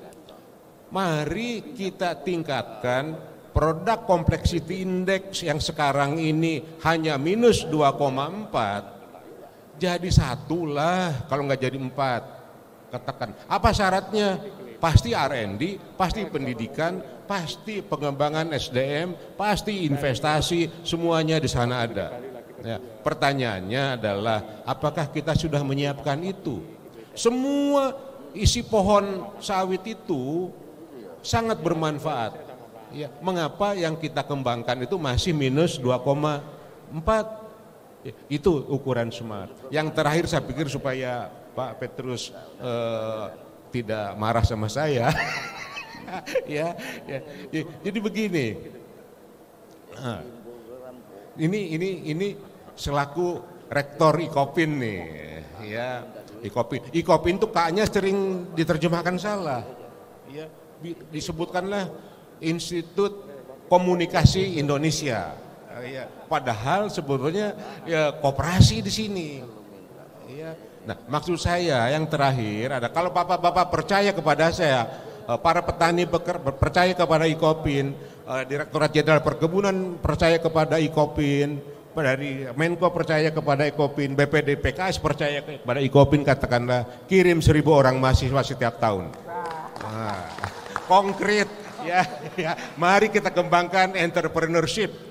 Mari kita tingkatkan produk complexity index yang sekarang ini hanya minus 2,4 jadi 1 lah, kalau nggak jadi 4. Katakan apa syaratnya? Pasti R&D, pasti pendidikan, pasti pengembangan SDM, pasti investasi, semuanya di sana ada. Ya, pertanyaannya adalah apakah kita sudah menyiapkan itu? Semua isi pohon sawit itu sangat bermanfaat. Ya, mengapa yang kita kembangkan itu masih minus 2,4? Ya, itu ukuran smart. Yang terakhir saya pikir supaya Pak Petrus tidak marah sama saya. ya, jadi begini. Nah, ini selaku rektor IKOPIN nih, ya. IKOPIN itu K-nya sering diterjemahkan salah. Ya, disebutkanlah Institut Komunikasi Indonesia. Ya, padahal sebetulnya ya koperasi di sini. Ya. Nah, maksud saya yang terakhir ada, kalau bapak-bapak percaya kepada saya, para petani percaya kepada IKOPIN, Direktorat Jenderal Perkebunan percaya kepada IKOPIN, dari Menko percaya kepada IKOPIN, BPD PKS percaya kepada IKOPIN, katakanlah kirim 1.000 orang mahasiswa setiap tahun. Nah, konkret ya, mari kita kembangkan entrepreneurship.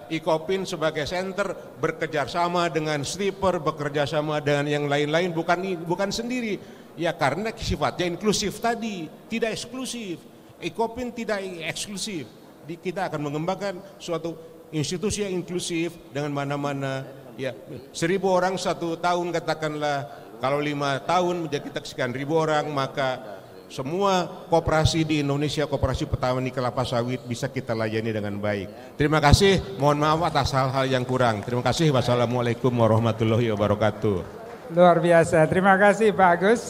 IKOPIN sebagai center bekerja sama dengan Slipper, bekerja sama dengan yang lain-lain, bukan sendiri. Ya karena sifatnya inklusif tadi, tidak eksklusif. IKOPIN tidak eksklusif. Kita akan mengembangkan suatu institusi yang inklusif dengan mana-mana. Ya, 1.000 orang 1 tahun katakanlah, kalau 5 tahun menjadi kita sekian ribu orang, maka semua koperasi di Indonesia, koperasi petani kelapa sawit bisa kita layani dengan baik. Terima kasih, mohon maaf atas hal-hal yang kurang. Terima kasih, wassalamualaikum warahmatullahi wabarakatuh. Luar biasa, terima kasih Pak Agus.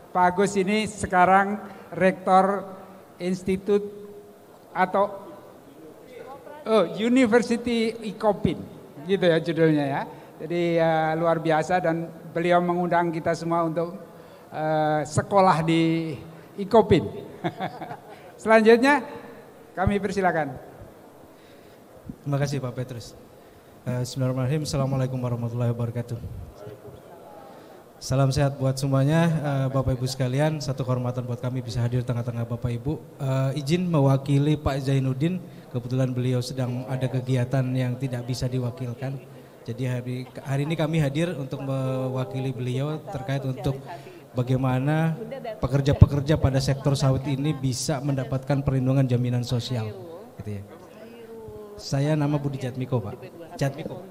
Pak Agus ini sekarang Rektor Institut atau University IKOPIN, gitu ya judulnya ya. Jadi luar biasa dan beliau mengundang kita semua untuk sekolah di IKOPIN. Selanjutnya kami persilakan. Terima kasih Pak Petrus. Bismillahirrahmanirrahim. Assalamualaikum warahmatullahi wabarakatuh. Salam sehat buat semuanya, Bapak Ibu sekalian. Satu kehormatan buat kami bisa hadir tengah-tengah Bapak Ibu. Izin mewakili Pak Zainuddin. Kebetulan beliau sedang ada kegiatan yang tidak bisa diwakilkan. Jadi hari ini kami hadir untuk mewakili beliau terkait untuk bagaimana pekerja-pekerja pada sektor sawit ini bisa mendapatkan perlindungan jaminan sosial, gitu ya. Saya nama Budi Jatmiko, Pak. Jatmiko.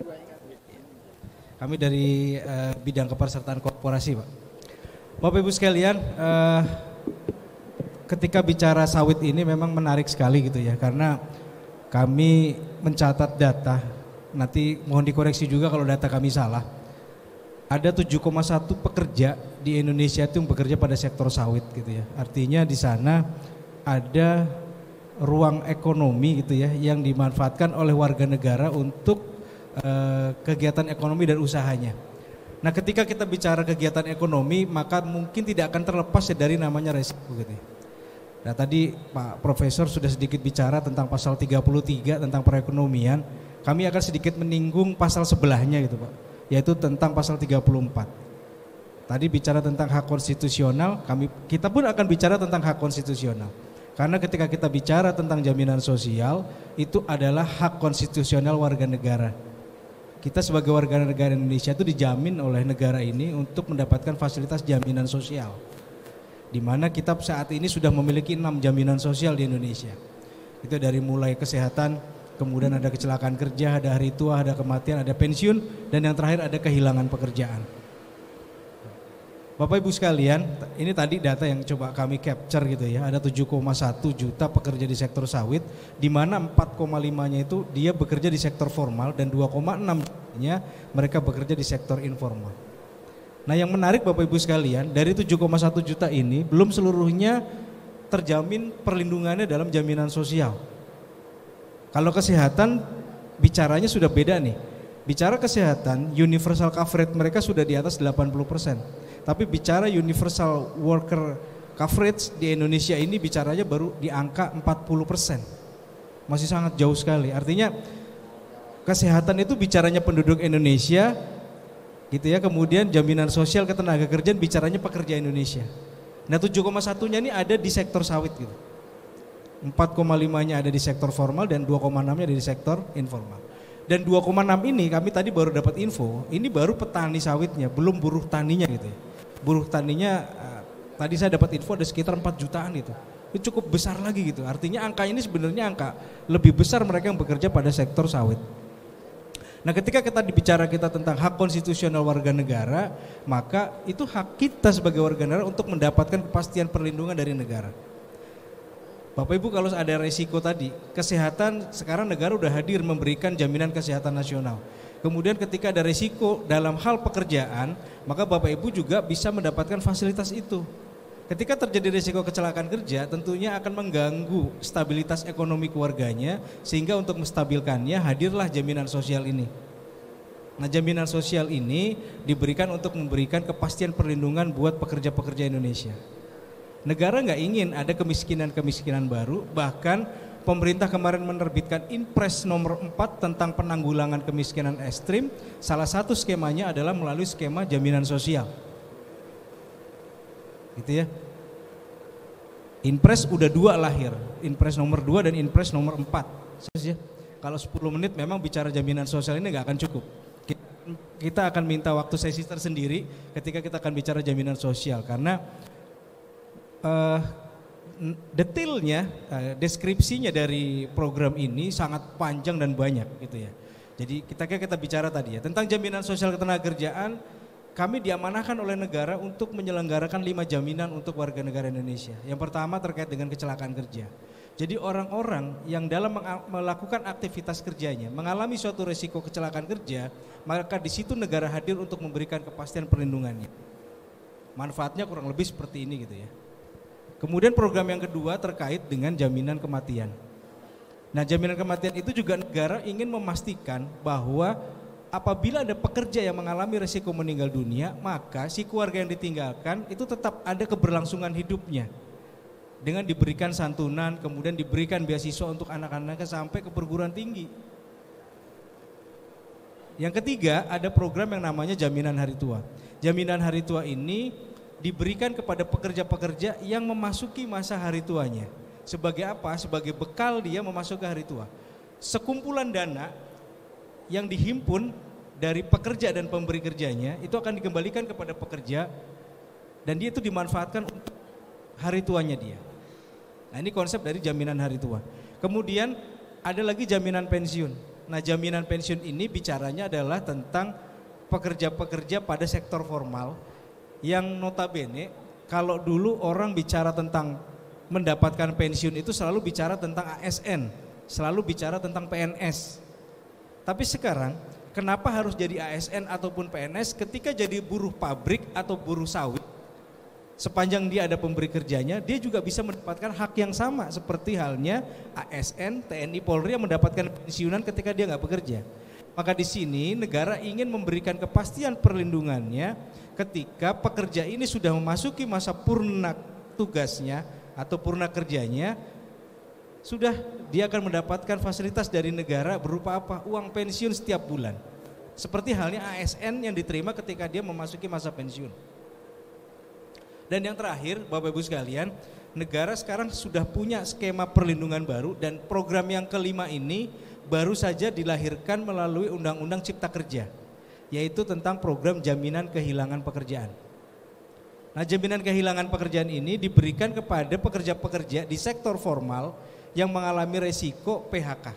Kami dari bidang kepesertaan korporasi, Pak. Bapak Ibu sekalian, ketika bicara sawit ini memang menarik sekali gitu ya, karena kami mencatat data. Nanti mohon dikoreksi juga kalau data kami salah. Ada 7,1 pekerja di Indonesia itu yang bekerja pada sektor sawit gitu ya. Artinya di sana ada ruang ekonomi gitu ya yang dimanfaatkan oleh warga negara untuk kegiatan ekonomi dan usahanya. Nah, ketika kita bicara kegiatan ekonomi maka mungkin tidak akan terlepas ya dari namanya resiko gitu ya. Nah, tadi Pak Profesor sudah sedikit bicara tentang pasal 33 tentang perekonomian. Kami akan sedikit menyinggung pasal sebelahnya gitu, Pak, yaitu tentang pasal 34. Tadi bicara tentang hak konstitusional, kita pun akan bicara tentang hak konstitusional. Karena ketika kita bicara tentang jaminan sosial, itu adalah hak konstitusional warga negara. Kita sebagai warga negara Indonesia itu dijamin oleh negara ini untuk mendapatkan fasilitas jaminan sosial. Di mana kita saat ini sudah memiliki 6 jaminan sosial di Indonesia. Itu dari mulai kesehatan, kemudian ada kecelakaan kerja, ada hari tua, ada kematian, ada pensiun, dan yang terakhir ada kehilangan pekerjaan. Bapak Ibu sekalian, ini tadi data yang coba kami capture gitu ya, ada 7,1 juta pekerja di sektor sawit, di mana 4,5-nya itu dia bekerja di sektor formal dan 2,6-nya mereka bekerja di sektor informal. Nah, yang menarik Bapak Ibu sekalian, dari 7,1 juta ini belum seluruhnya terjamin perlindungannya dalam jaminan sosial. Kalau kesehatan bicaranya sudah beda nih. Bicara kesehatan, universal coverage mereka sudah di atas 80%. Tapi bicara universal worker coverage di Indonesia ini bicaranya baru di angka 40%. Masih sangat jauh sekali. Artinya kesehatan itu bicaranya penduduk Indonesia gitu ya. Kemudian jaminan sosial ketenaga kerjaan bicaranya pekerja Indonesia. Nah, 7,1-nya ini ada di sektor sawit gitu. 4,5-nya ada di sektor formal dan 2,6-nya ada di sektor informal. Dan 2,6 ini kami tadi baru dapat info, ini baru petani sawitnya, belum buruh taninya gitu ya. buruh taninya tadi saya dapat info ada sekitar 4 jutaan itu. Itu cukup besar lagi gitu. Artinya angka ini sebenarnya angka lebih besar mereka yang bekerja pada sektor sawit. Nah, ketika kita tentang hak konstitusional warga negara, maka itu hak kita sebagai warga negara untuk mendapatkan kepastian perlindungan dari negara. Bapak Ibu, kalau ada resiko tadi, kesehatan sekarang negara udah hadir memberikan jaminan kesehatan nasional. Kemudian ketika ada resiko dalam hal pekerjaan, maka Bapak Ibu juga bisa mendapatkan fasilitas itu. Ketika terjadi resiko kecelakaan kerja, tentunya akan mengganggu stabilitas ekonomi keluarganya, sehingga untuk menstabilkannya hadirlah jaminan sosial ini. Nah, jaminan sosial ini diberikan untuk memberikan kepastian perlindungan buat pekerja-pekerja Indonesia. Negara nggak ingin ada kemiskinan-kemiskinan baru, bahkan pemerintah kemarin menerbitkan Inpres nomor 4 tentang penanggulangan kemiskinan ekstrim. Salah satu skemanya adalah melalui skema jaminan sosial. Gitu ya. Inpres udah 2 lahir, Inpres nomor 2 dan Inpres nomor 4. Ya. Kalau 10 menit memang bicara jaminan sosial ini nggak akan cukup. Kita akan minta waktu sesi tersendiri ketika kita akan bicara jaminan sosial, karena detailnya, deskripsinya dari program ini sangat panjang dan banyak gitu ya. Jadi kita bicara tadi ya tentang jaminan sosial ketenagakerjaan, kami diamanahkan oleh negara untuk menyelenggarakan 5 jaminan untuk warga negara Indonesia. Yang pertama terkait dengan kecelakaan kerja. Jadi orang-orang yang dalam melakukan aktivitas kerjanya mengalami suatu resiko kecelakaan kerja, maka di situ negara hadir untuk memberikan kepastian perlindungannya. Manfaatnya kurang lebih seperti ini gitu ya. Kemudian program yang kedua terkait dengan jaminan kematian. Nah, jaminan kematian itu juga negara ingin memastikan bahwa apabila ada pekerja yang mengalami risiko meninggal dunia, maka si keluarga yang ditinggalkan itu tetap ada keberlangsungan hidupnya. Dengan diberikan santunan, kemudian diberikan beasiswa untuk anak-anaknya sampai ke perguruan tinggi. Yang ketiga, ada program yang namanya jaminan hari tua. Jaminan hari tua ini diberikan kepada pekerja-pekerja yang memasuki masa hari tuanya. Sebagai apa? Sebagai bekal dia memasuki hari tua. Sekumpulan dana yang dihimpun dari pekerja dan pemberi kerjanya itu akan dikembalikan kepada pekerja dan dia itu dimanfaatkan untuk hari tuanya dia. Nah, ini konsep dari jaminan hari tua. Kemudian ada lagi jaminan pensiun. Nah, jaminan pensiun ini bicaranya adalah tentang pekerja-pekerja pada sektor formal yang notabene kalau dulu orang bicara tentang mendapatkan pensiun itu selalu bicara tentang ASN, selalu bicara tentang PNS. Tapi sekarang kenapa harus jadi ASN ataupun PNS ketika jadi buruh pabrik atau buruh sawit? Sepanjang dia ada pemberi kerjanya, dia juga bisa mendapatkan hak yang sama seperti halnya ASN, TNI, Polri yang mendapatkan pensiunan ketika dia nggak bekerja. Maka di sini negara ingin memberikan kepastian perlindungannya ketika pekerja ini sudah memasuki masa purna tugasnya atau purna kerjanya, sudah dia akan mendapatkan fasilitas dari negara berupa apa? Uang pensiun setiap bulan. Seperti halnya ASN yang diterima ketika dia memasuki masa pensiun. Dan yang terakhir, Bapak Ibu sekalian, negara sekarang sudah punya skema perlindungan baru dan program yang kelima ini baru saja dilahirkan melalui Undang-Undang Cipta Kerja, yaitu tentang program jaminan kehilangan pekerjaan. Nah, jaminan kehilangan pekerjaan ini diberikan kepada pekerja-pekerja di sektor formal yang mengalami resiko PHK.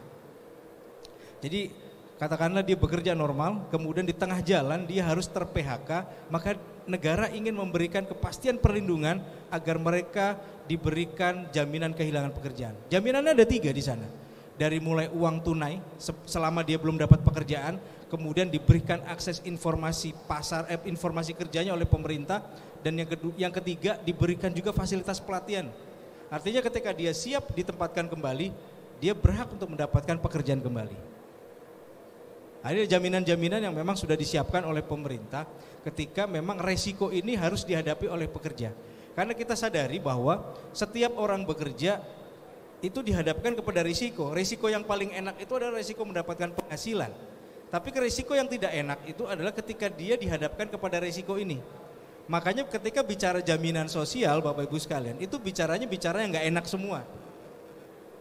Jadi katakanlah dia bekerja normal, kemudian di tengah jalan dia harus ter-PHK, maka negara ingin memberikan kepastian perlindungan agar mereka diberikan jaminan kehilangan pekerjaan. Jaminannya ada 3 di sana. Dari mulai uang tunai selama dia belum dapat pekerjaan, kemudian diberikan akses informasi pasar, informasi kerjanya oleh pemerintah, dan yang ketiga diberikan juga fasilitas pelatihan. Artinya ketika dia siap ditempatkan kembali, dia berhak untuk mendapatkan pekerjaan kembali. Ada jaminan-jaminan yang memang sudah disiapkan oleh pemerintah ketika memang resiko ini harus dihadapi oleh pekerja. Karena kita sadari bahwa setiap orang bekerja itu dihadapkan kepada risiko. Risiko yang paling enak itu adalah risiko mendapatkan penghasilan. Tapi risiko yang tidak enak itu adalah ketika dia dihadapkan kepada risiko ini. Makanya ketika bicara jaminan sosial, Bapak Ibu sekalian, itu bicara yang nggak enak semua.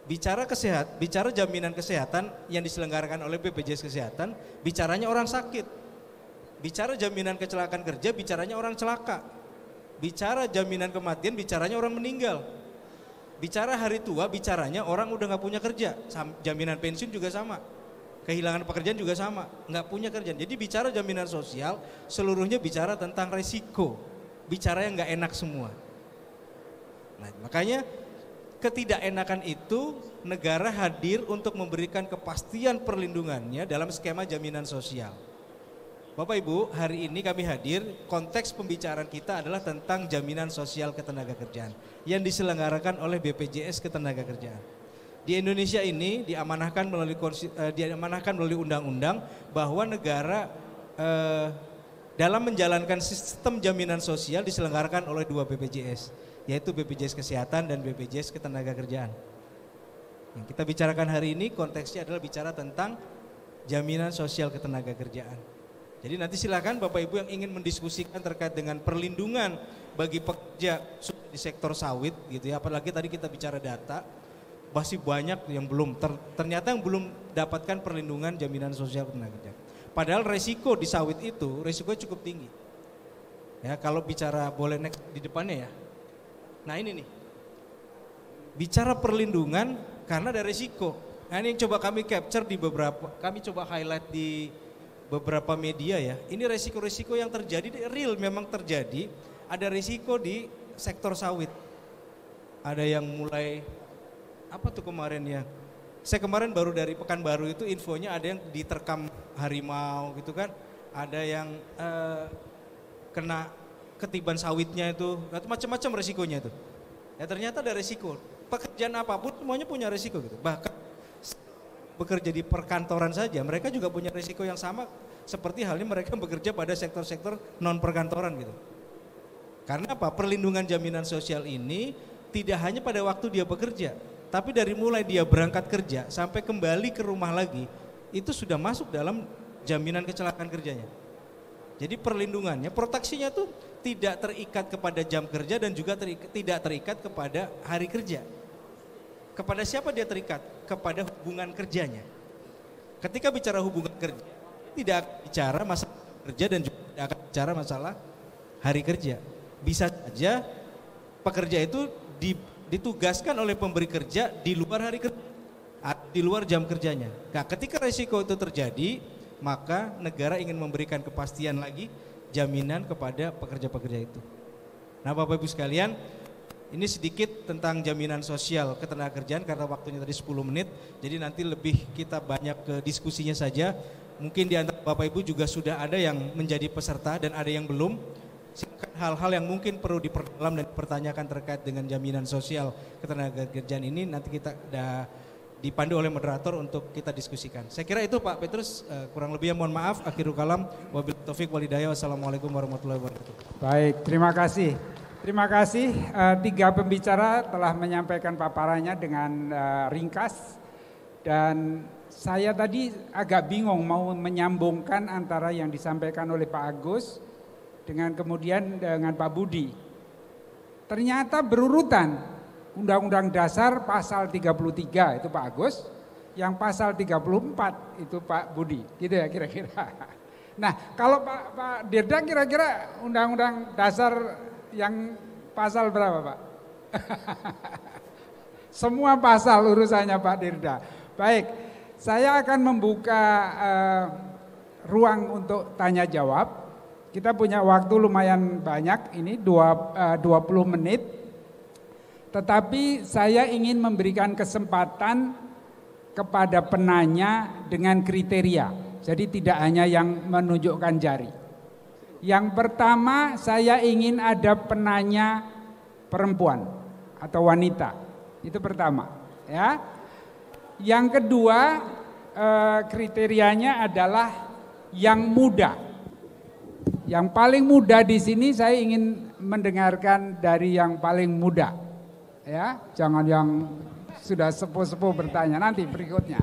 Bicara jaminan kesehatan yang diselenggarakan oleh BPJS Kesehatan, bicaranya orang sakit. Bicara jaminan kecelakaan kerja, bicaranya orang celaka. Bicara jaminan kematian, bicaranya orang meninggal. Bicara hari tua, bicaranya orang udah nggak punya kerja. Jaminan pensiun juga sama. Kehilangan pekerjaan juga sama, nggak punya kerjaan. Jadi bicara jaminan sosial, seluruhnya bicara tentang resiko. Bicara yang nggak enak semua. Nah, makanya ketidakenakan itu negara hadir untuk memberikan kepastian perlindungannya dalam skema jaminan sosial. Bapak Ibu, hari ini kami hadir, konteks pembicaraan kita adalah tentang jaminan sosial ketenagakerjaan yang diselenggarakan oleh BPJS Ketenagakerjaan. Di Indonesia ini diamanahkan melalui undang-undang bahwa negara dalam menjalankan sistem jaminan sosial diselenggarakan oleh dua BPJS, yaitu BPJS Kesehatan dan BPJS Ketenagakerjaan. Yang kita bicarakan hari ini konteksnya adalah bicara tentang jaminan sosial ketenagakerjaan. Jadi nanti silakan Bapak Ibu yang ingin mendiskusikan terkait dengan perlindungan bagi pekerja di sektor sawit gitu ya, apalagi tadi kita bicara data, masih banyak yang belum ternyata yang belum dapatkan perlindungan jaminan sosial ketenagakerjaan. Padahal resiko di sawit itu resikonya cukup tinggi. Ya, kalau bicara boleh next di depannya ya. Nah, ini nih. Bicara perlindungan karena ada resiko. Nah, ini yang coba kami capture di kami coba highlight di beberapa media ya. Ini resiko-resiko yang terjadi, real memang terjadi. Ada resiko di sektor sawit. Ada yang mulai, apa tuh kemarin ya? Saya kemarin baru dari Pekanbaru itu infonya ada yang diterkam harimau gitu kan. Ada yang kena ketiban sawitnya itu, macam-macam resikonya itu. Ya ternyata ada resiko. Pekerjaan apapun semuanya punya resiko gitu. Bahkan bekerja di perkantoran saja, mereka juga punya risiko yang sama seperti halnya mereka bekerja pada sektor-sektor non perkantoran gitu. Karena apa? Perlindungan jaminan sosial ini tidak hanya pada waktu dia bekerja, tapi dari mulai dia berangkat kerja sampai kembali ke rumah lagi, itu sudah masuk dalam jaminan kecelakaan kerjanya. Jadi perlindungannya, proteksinya tuh tidak terikat kepada jam kerja dan juga tidak terikat kepada hari kerja. Kepada siapa dia terikat? Kepada hubungan kerjanya. Ketika bicara hubungan kerja, tidak bicara masalah kerja dan juga tidak akan bicara masalah hari kerja. Bisa saja pekerja itu ditugaskan oleh pemberi kerja di luar hari kerja, di luar jam kerjanya. Nah, ketika resiko itu terjadi, maka negara ingin memberikan kepastian lagi, jaminan kepada pekerja-pekerja itu. Nah, Bapak Ibu sekalian, ini sedikit tentang jaminan sosial ketenagakerjaan karena waktunya tadi 10 menit. Jadi nanti lebih kita banyak ke diskusinya saja. Mungkin di antara Bapak Ibu juga sudah ada yang menjadi peserta dan ada yang belum. Silakan hal-hal yang mungkin perlu diperdalam dan dipertanyakan terkait dengan jaminan sosial ketenagakerjaan ini nanti kita dipandu oleh moderator untuk kita diskusikan. Saya kira itu Pak Petrus, kurang lebihnya mohon maaf. Akhirul kalam, wabillahi taufiq walhidayah. Wassalamualaikum warahmatullahi wabarakatuh. Baik, terima kasih. Terima kasih, 3 pembicara telah menyampaikan paparannya dengan ringkas dan saya tadi agak bingung mau menyambungkan antara yang disampaikan oleh Pak Agus dengan kemudian dengan Pak Budi. Ternyata berurutan. Undang-Undang Dasar pasal 33 itu Pak Agus, yang pasal 34 itu Pak Budi, gitu ya kira-kira. Nah, kalau Pak Dirda kira-kira Undang-Undang Dasar yang pasal berapa Pak? Semua pasal urusannya Pak Dirda. Baik, saya akan membuka ruang untuk tanya jawab. Kita punya waktu lumayan banyak, ini 20 menit. Tetapi saya ingin memberikan kesempatan kepada penanya dengan kriteria. Jadi tidak hanya yang menunjukkan jari. Yang pertama saya ingin ada penanya perempuan atau wanita. Itu pertama, ya. Yang kedua kriterianya adalah yang muda. Yang paling muda di sini saya ingin mendengarkan dari yang paling muda. Ya, jangan yang sudah sepuh-sepuh bertanya nanti berikutnya.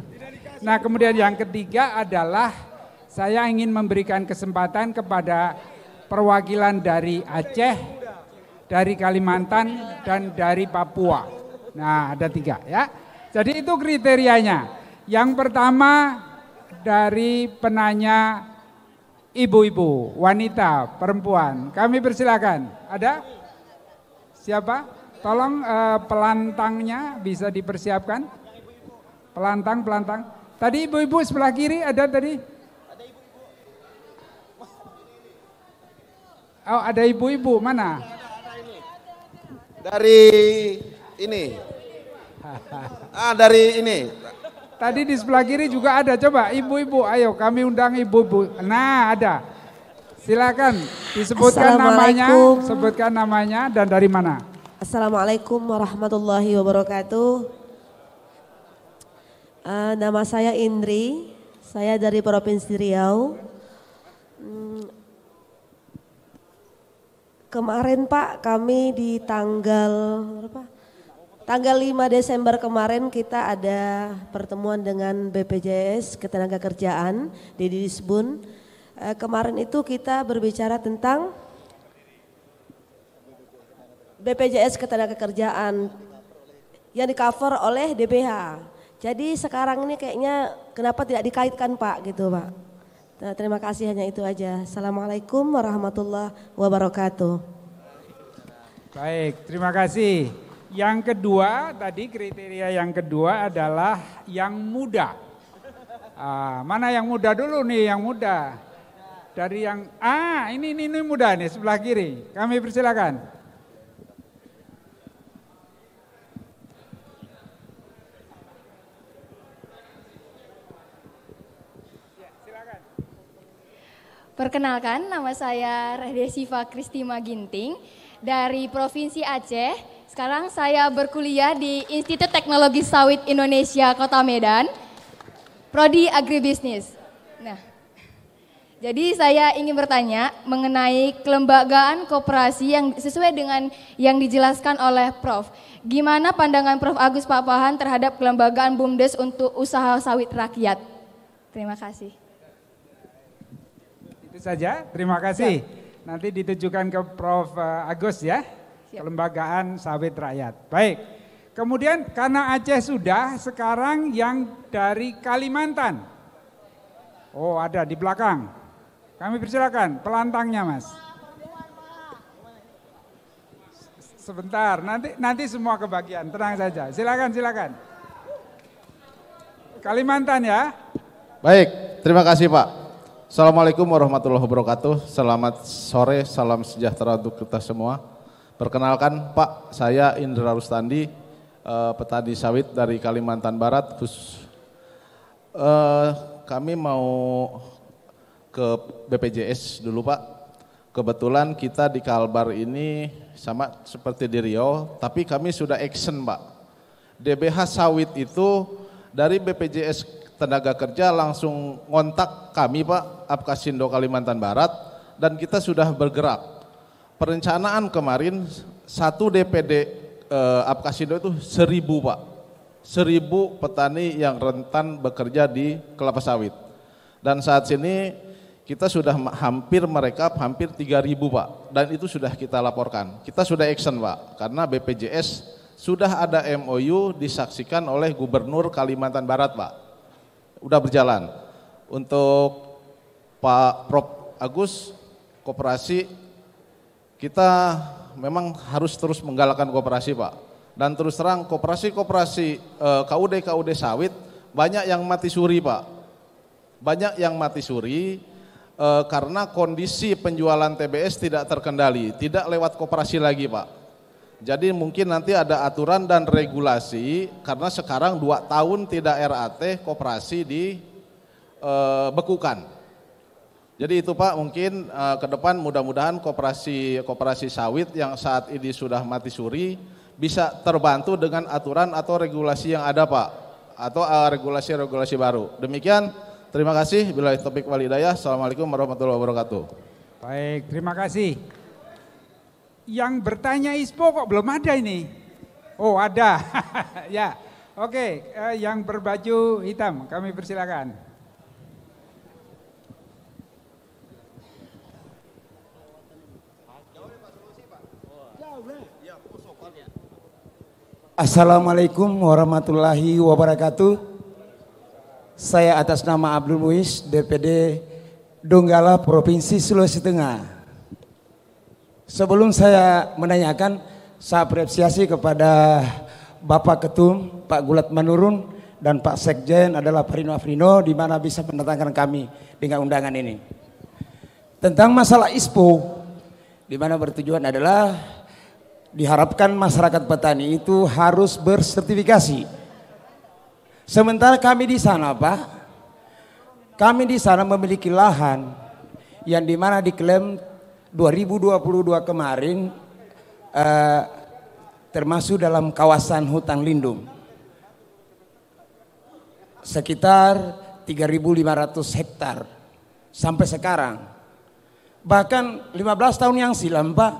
Nah, kemudian yang ketiga adalah saya ingin memberikan kesempatan kepada perwakilan dari Aceh, dari Kalimantan, dan dari Papua. Nah, ada 3 ya. Jadi itu kriterianya. Yang pertama dari penanya ibu-ibu, wanita, perempuan. Kami persilakan. Ada? Siapa? Tolong pelantangnya bisa dipersiapkan. Pelantang. Tadi ibu-ibu sebelah kiri ada tadi? Oh, ada ibu-ibu, mana? Dari ini. Dari ini. Tadi di sebelah kiri juga ada, coba ibu-ibu, ayo kami undang ibu-ibu. Nah, ada. Silakan disebutkan namanya, sebutkan namanya dan dari mana. Assalamualaikum warahmatullahi wabarakatuh. Nama saya Indri, saya dari Provinsi Riau. Kemarin Pak, kami di tanggal 5 Desember kemarin kita ada pertemuan dengan BPJS Ketenagakerjaan di Disbun. Kemarin itu kita berbicara tentang BPJS Ketenagakerjaan yang di-cover oleh DBH. Jadi sekarang ini kayaknya kenapa tidak dikaitkan Pak gitu Pak. Nah, terima kasih, hanya itu aja. Assalamualaikum warahmatullahi wabarakatuh. Baik, terima kasih. Yang kedua tadi kriteria yang kedua adalah yang muda. Mana yang muda dulu nih, yang muda. Dari yang ini muda nih sebelah kiri. Kami persilakan. Perkenalkan, nama saya Redesiva Kristima Ginting dari Provinsi Aceh. Sekarang saya berkuliah di Institut Teknologi Sawit Indonesia Kota Medan, Prodi Agribisnis. Nah, jadi saya ingin bertanya mengenai kelembagaan koperasi yang sesuai dengan yang dijelaskan oleh Prof. Gimana pandangan Prof. Agus Papahan terhadap kelembagaan BUMDes untuk usaha sawit rakyat? Terima kasih. Itu saja, terima kasih. Nanti ditujukan ke Prof. Agus ya, kelembagaan sawit rakyat. Baik, kemudian karena Aceh sudah, sekarang yang dari Kalimantan. Oh, ada di belakang. Kami persilakan, pelantangnya Mas. Sebentar, nanti semua kebagian, tenang saja. Silakan. Kalimantan ya. Baik, terima kasih Pak. Assalamualaikum warahmatullahi wabarakatuh. Selamat sore, salam sejahtera untuk kita semua. Perkenalkan Pak, saya Indra Rustandi, petani sawit dari Kalimantan Barat. Kami mau ke BPJS dulu Pak. Kebetulan kita di Kalbar ini sama seperti di Riau, tapi kami sudah action Pak. DBH sawit itu dari BPJS Tenaga Kerja langsung ngontak kami Pak, Apkasindo Kalimantan Barat, dan kita sudah bergerak. Perencanaan kemarin satu DPD Apkasindo itu 1.000 Pak. 1.000 petani yang rentan bekerja di kelapa sawit. Dan saat ini kita sudah hampir 3.000 Pak, dan itu sudah kita laporkan. Kita sudah action Pak, karena BPJS sudah ada MOU disaksikan oleh Gubernur Kalimantan Barat Pak. Udah berjalan. Untuk Pak Prof. Agus, koperasi kita memang harus terus menggalakkan koperasi Pak. Dan terus terang koperasi-koperasi KUD sawit banyak yang mati suri Pak. Banyak yang mati suri karena kondisi penjualan TBS tidak terkendali, tidak lewat koperasi lagi Pak. Jadi mungkin nanti ada aturan dan regulasi, karena sekarang 2 tahun tidak RAT, koperasi dibekukan. Jadi itu Pak, mungkin ke depan mudah-mudahan koperasi sawit yang saat ini sudah mati suri bisa terbantu dengan aturan atau regulasi yang ada Pak, atau regulasi-regulasi baru. Demikian. Terima kasih. Billahi taufiq wal hidayah. Assalamualaikum warahmatullahi wabarakatuh. Baik, terima kasih. Yang bertanya ISPO kok belum ada ini? Oh ada. Ya, oke. Yang berbaju hitam, kami persilakan. Assalamualaikum warahmatullahi wabarakatuh. Saya atas nama Abdul Muiz, DPD Donggala, Provinsi Sulawesi Tengah. Sebelum saya menanyakan, saya apresiasi kepada Bapak Ketum, Pak Gulat Manurun, dan Pak Sekjen adalah Pak Rino Afrino, di mana bisa mendatangkan kami dengan undangan ini. Tentang masalah ISPO, di mana bertujuan adalah diharapkan masyarakat petani itu harus bersertifikasi. Sementara kami di sana, Pak, kami di sana memiliki lahan yang dimana diklaim 2022 kemarin termasuk dalam kawasan hutan lindung. Sekitar 3.500 hektar sampai sekarang. Bahkan 15 tahun yang silam, Pak,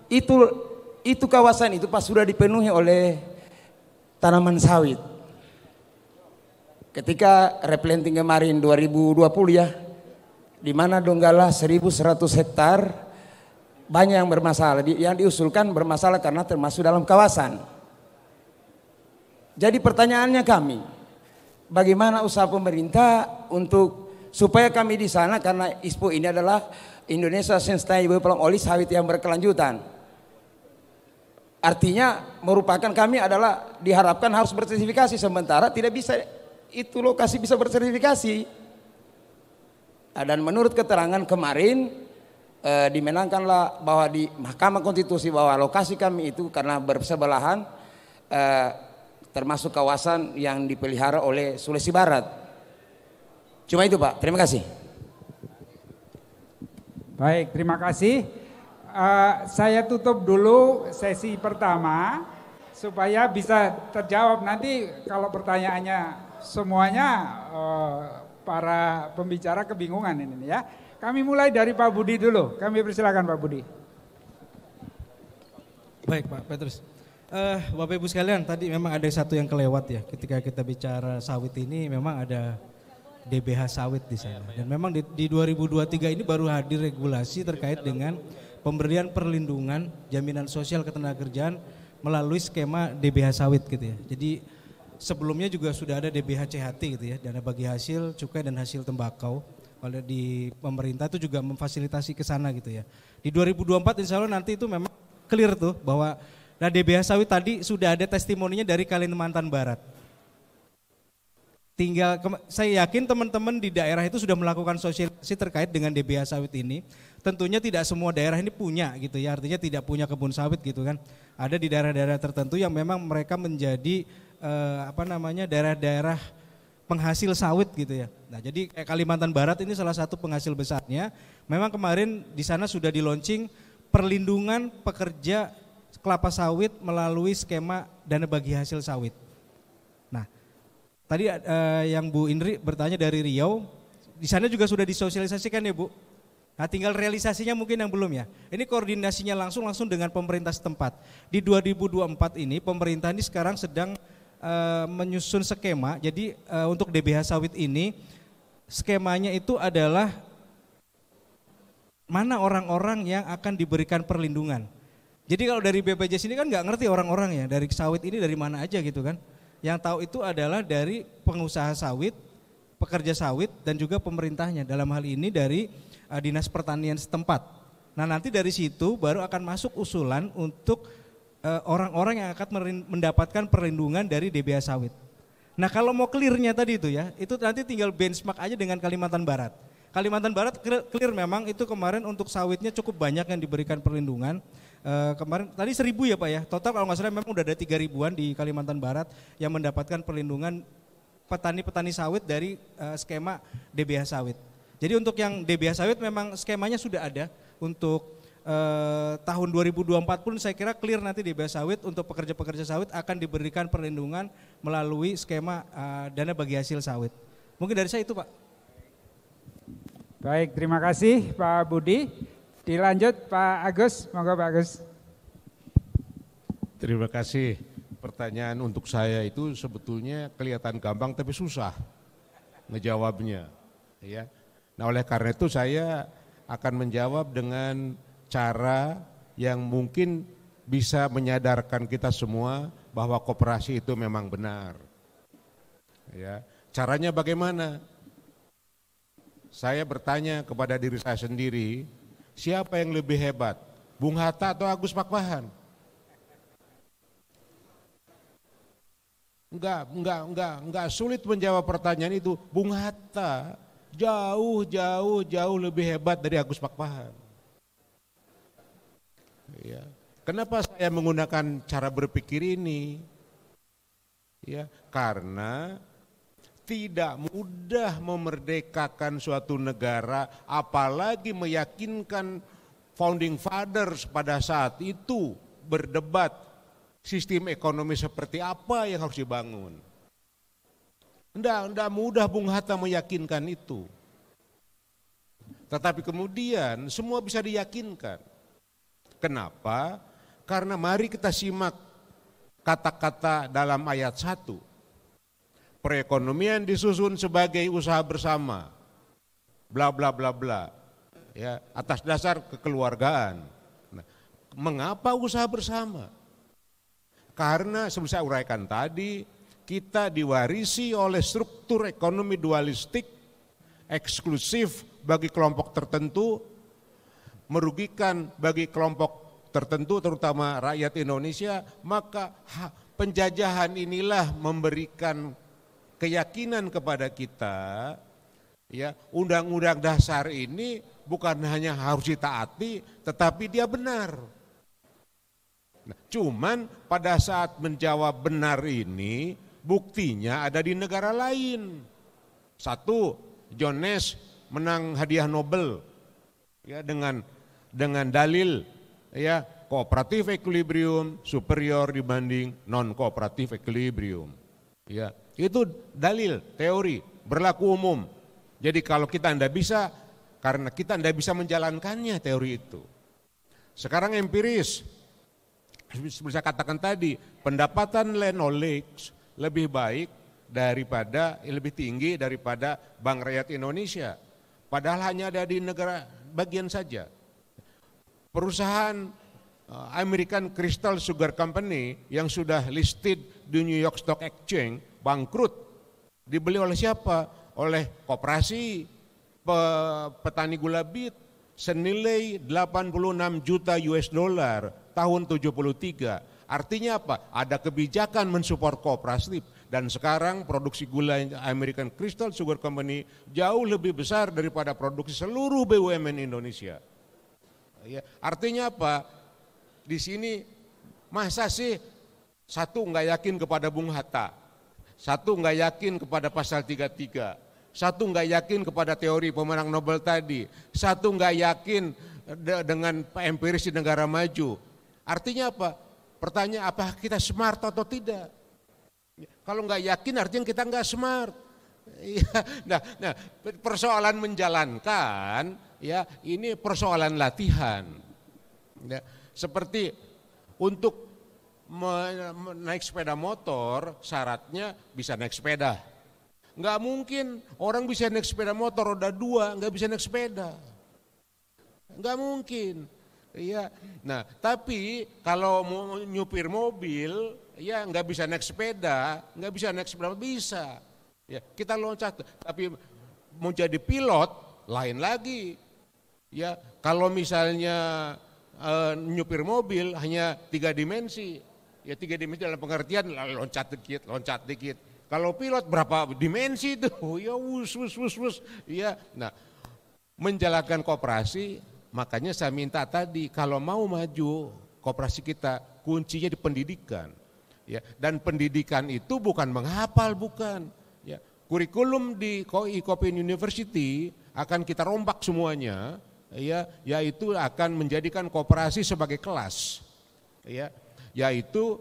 itu kawasan itu Pak sudah dipenuhi oleh tanaman sawit. Ketika replanting kemarin 2020 ya, di mana Donggala 1.100 hektar banyak yang bermasalah, yang diusulkan bermasalah karena termasuk dalam kawasan. Jadi pertanyaannya kami, bagaimana usaha pemerintah untuk supaya kami di sana, karena ISPO ini adalah Indonesia Sustainable Palm Oil, sawit yang berkelanjutan. Artinya merupakan kami adalah diharapkan harus bersertifikasi, sementara tidak bisa itu lokasi bisa bersertifikasi. Dan menurut keterangan kemarin dimenangkanlah bahwa di Mahkamah Konstitusi bahwa lokasi kami itu karena bersebelahan termasuk kawasan yang dipelihara oleh Sulawesi Barat. Cuma itu, Pak. Terima kasih. Baik, terima kasih. Saya tutup dulu sesi pertama supaya bisa terjawab. Nanti kalau pertanyaannya semuanya para pembicara kebingungan ini ya. Kami mulai dari Pak Budi dulu. Kami persilakan Pak Budi. Baik Pak Petrus. Bapak Ibu sekalian, tadi memang ada satu yang kelewat ya. Ketika kita bicara sawit ini memang ada DBH sawit di sana. Dan memang di 2023 ini baru hadir regulasi terkait dengan pemberian perlindungan jaminan sosial ketenagakerjaan melalui skema DBH sawit gitu ya. Jadi sebelumnya juga sudah ada DBH CHT gitu ya, dana bagi hasil cukai dan hasil tembakau. Oleh di pemerintah itu juga memfasilitasi ke sana gitu ya. Di 2024 insya Allah nanti itu memang clear tuh bahwa DBH sawit tadi sudah ada testimoninya dari Kalimantan Barat. Tinggal saya yakin teman-teman di daerah itu sudah melakukan sosialisasi terkait dengan DBH sawit ini. Tentunya tidak semua daerah ini punya gitu ya, artinya tidak punya kebun sawit gitu kan. Ada di daerah-daerah tertentu yang memang mereka menjadi daerah-daerah penghasil sawit gitu ya. Nah, jadi Kalimantan Barat ini salah satu penghasil besarnya. Memang kemarin di sana sudah di-launching perlindungan pekerja kelapa sawit melalui skema dana bagi hasil sawit. Nah, tadi yang Bu Indri bertanya dari Riau, di sana juga sudah disosialisasikan ya Bu. Nah, tinggal realisasinya mungkin yang belum ya. Ini koordinasinya langsung dengan pemerintah setempat. Di 2024 ini pemerintah ini sekarang sedang menyusun skema. Jadi untuk DBH sawit ini skemanya itu adalah mana orang-orang yang akan diberikan perlindungan. Jadi kalau dari BPJS ini kan nggak ngerti orang-orang ya, dari sawit ini dari mana aja gitu kan. Yang tahu itu adalah dari pengusaha sawit, pekerja sawit dan juga pemerintahnya. Dalam hal ini dari Dinas Pertanian setempat. Nah, nanti dari situ baru akan masuk usulan untuk orang-orang yang akan mendapatkan perlindungan dari DBH sawit. Nah, kalau mau clearnya tadi itu ya, itu nanti tinggal benchmark aja dengan Kalimantan Barat. Kalimantan Barat clear memang itu kemarin untuk sawitnya cukup banyak yang diberikan perlindungan. Kemarin tadi 1.000 ya Pak ya, total kalau nggak salah memang udah ada 3.000-an di Kalimantan Barat yang mendapatkan perlindungan petani-petani sawit dari skema DBH sawit. Jadi untuk yang DBH sawit memang skemanya sudah ada untuk tahun 2024 pun saya kira clear nanti DBH sawit untuk pekerja-pekerja sawit akan diberikan perlindungan melalui skema dana bagi hasil sawit. Mungkin dari saya itu Pak. Baik, terima kasih Pak Budi. Dilanjut Pak Agus, monggo Pak Agus. Terima kasih. Pertanyaan untuk saya itu sebetulnya kelihatan gampang tapi susah ngejawabnya. Ya. Nah, oleh karena itu saya akan menjawab dengan cara yang mungkin bisa menyadarkan kita semua bahwa koperasi itu memang benar. Ya. Caranya bagaimana? Saya bertanya kepada diri saya sendiri, siapa yang lebih hebat, Bung Hatta atau Agus Pakpahan? Enggak sulit menjawab pertanyaan itu. Bung Hatta jauh lebih hebat dari Agus Pakpahan. Ya. Kenapa saya menggunakan cara berpikir ini? Ya, karena tidak mudah memerdekakan suatu negara, apalagi meyakinkan founding fathers pada saat itu berdebat sistem ekonomi seperti apa yang harus dibangun. Tidak mudah Bung Hatta meyakinkan itu. Tetapi kemudian semua bisa diyakinkan. Kenapa? Karena mari kita simak kata-kata dalam ayat 1. Perekonomian disusun sebagai usaha bersama. Bla bla bla bla. Ya, atas dasar kekeluargaan. Nah, mengapa usaha bersama? Karena seperti saya uraikan tadi, kita diwarisi oleh struktur ekonomi dualistik, eksklusif bagi kelompok tertentu, merugikan bagi kelompok tertentu terutama rakyat Indonesia, maka penjajahan inilah memberikan keyakinan kepada kita, ya, undang-undang dasar ini bukan hanya harus ditaati, tetapi dia benar. Nah, cuman pada saat menjawab benar ini, buktinya ada di negara lain. Satu, John Nash menang hadiah Nobel, ya, dengan dalil, ya, kooperatif equilibrium superior dibanding non kooperatif equilibrium. Ya, itu dalil teori berlaku umum. Jadi kalau kita tidak bisa, karena kita tidak bisa menjalankannya teori itu. Sekarang empiris, seperti saya katakan tadi, pendapatan land knowledge lebih baik daripada, lebih tinggi daripada Bank Rakyat Indonesia. Padahal hanya ada di negara bagian saja. Perusahaan American Crystal Sugar Company yang sudah listed di New York Stock Exchange bangkrut. Dibeli oleh siapa? Oleh koperasi petani gula bit senilai 86 juta US dollar tahun 73. Artinya apa? Ada kebijakan mensupport kooperatif dan sekarang produksi gula American Crystal Sugar Company jauh lebih besar daripada produksi seluruh BUMN Indonesia. Ya, artinya apa? Di sini masa sih satu nggak yakin kepada Bung Hatta, satu nggak yakin kepada pasal 33, satu nggak yakin kepada teori pemenang Nobel tadi, satu nggak yakin dengan empiris di negara maju. Artinya apa? Pertanyaan, apa kita smart atau tidak? Kalau nggak yakin artinya kita nggak smart. Nah, persoalan menjalankan, ya, ini persoalan latihan. Ya, seperti untuk naik sepeda motor, syaratnya bisa naik sepeda. Nggak mungkin orang bisa naik sepeda motor roda 2, nggak bisa naik sepeda. Nggak mungkin. Iya. Nah, tapi kalau mau nyupir mobil, ya nggak bisa naik sepeda, nggak bisa naik sepeda, bisa. Ya, kita loncat, tapi mau jadi pilot lain lagi. Ya, kalau misalnya nyupir mobil hanya 3 dimensi, ya 3 dimensi dalam pengertian loncat dikit. Kalau pilot berapa dimensi itu? Ya wus. Ya, nah, menjalankan koperasi, makanya saya minta tadi kalau mau maju koperasi kita kuncinya di pendidikan. Ya, dan pendidikan itu bukan menghafal, bukan. Ya, kurikulum di Ikopen University akan kita rombak semuanya. Ya, yaitu akan menjadikan koperasi sebagai kelas, ya, yaitu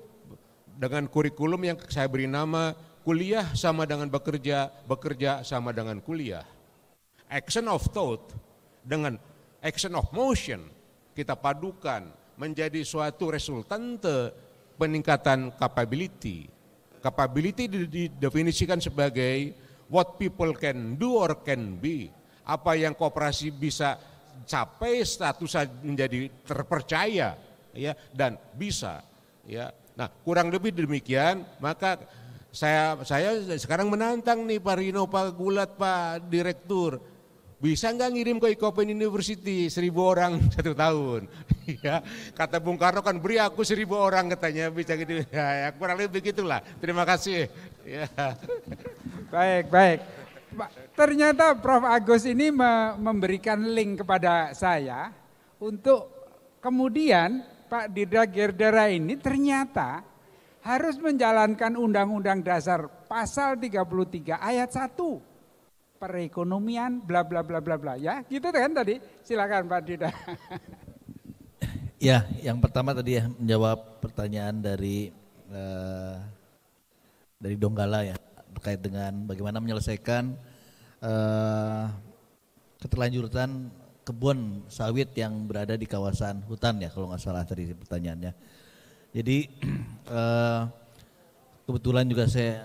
dengan kurikulum yang saya beri nama kuliah sama dengan bekerja, bekerja sama dengan kuliah. Action of thought dengan action of motion kita padukan menjadi suatu resultante peningkatan capability. Capability didefinisikan sebagai what people can do or can be, apa yang koperasi bisa capai status menjadi terpercaya, ya, dan bisa, ya. Nah, kurang lebih demikian. Maka saya sekarang menantang nih Pak Rino, Pak Gulat, Pak Direktur, bisa nggak ngirim ke Ikopen University 1.000 orang 1 tahun? Ya, kata Bung Karno kan beri aku 1.000 orang katanya bisa gitu. Ya, kurang lebih begitulah. Terima kasih. Ya. Baik. Ternyata Prof. Agus ini memberikan link kepada saya untuk kemudian Pak Dirda Gerdera ini ternyata harus menjalankan Undang-Undang Dasar pasal 33 ayat 1. Perekonomian bla bla bla bla bla ya. Gitu kan tadi. Silakan Pak Dirda. Ya, yang pertama tadi ya menjawab pertanyaan dari Donggala ya terkait dengan bagaimana menyelesaikan keterlanjuran kebun sawit yang berada di kawasan hutan ya kalau nggak salah tadi pertanyaannya. Jadi kebetulan juga saya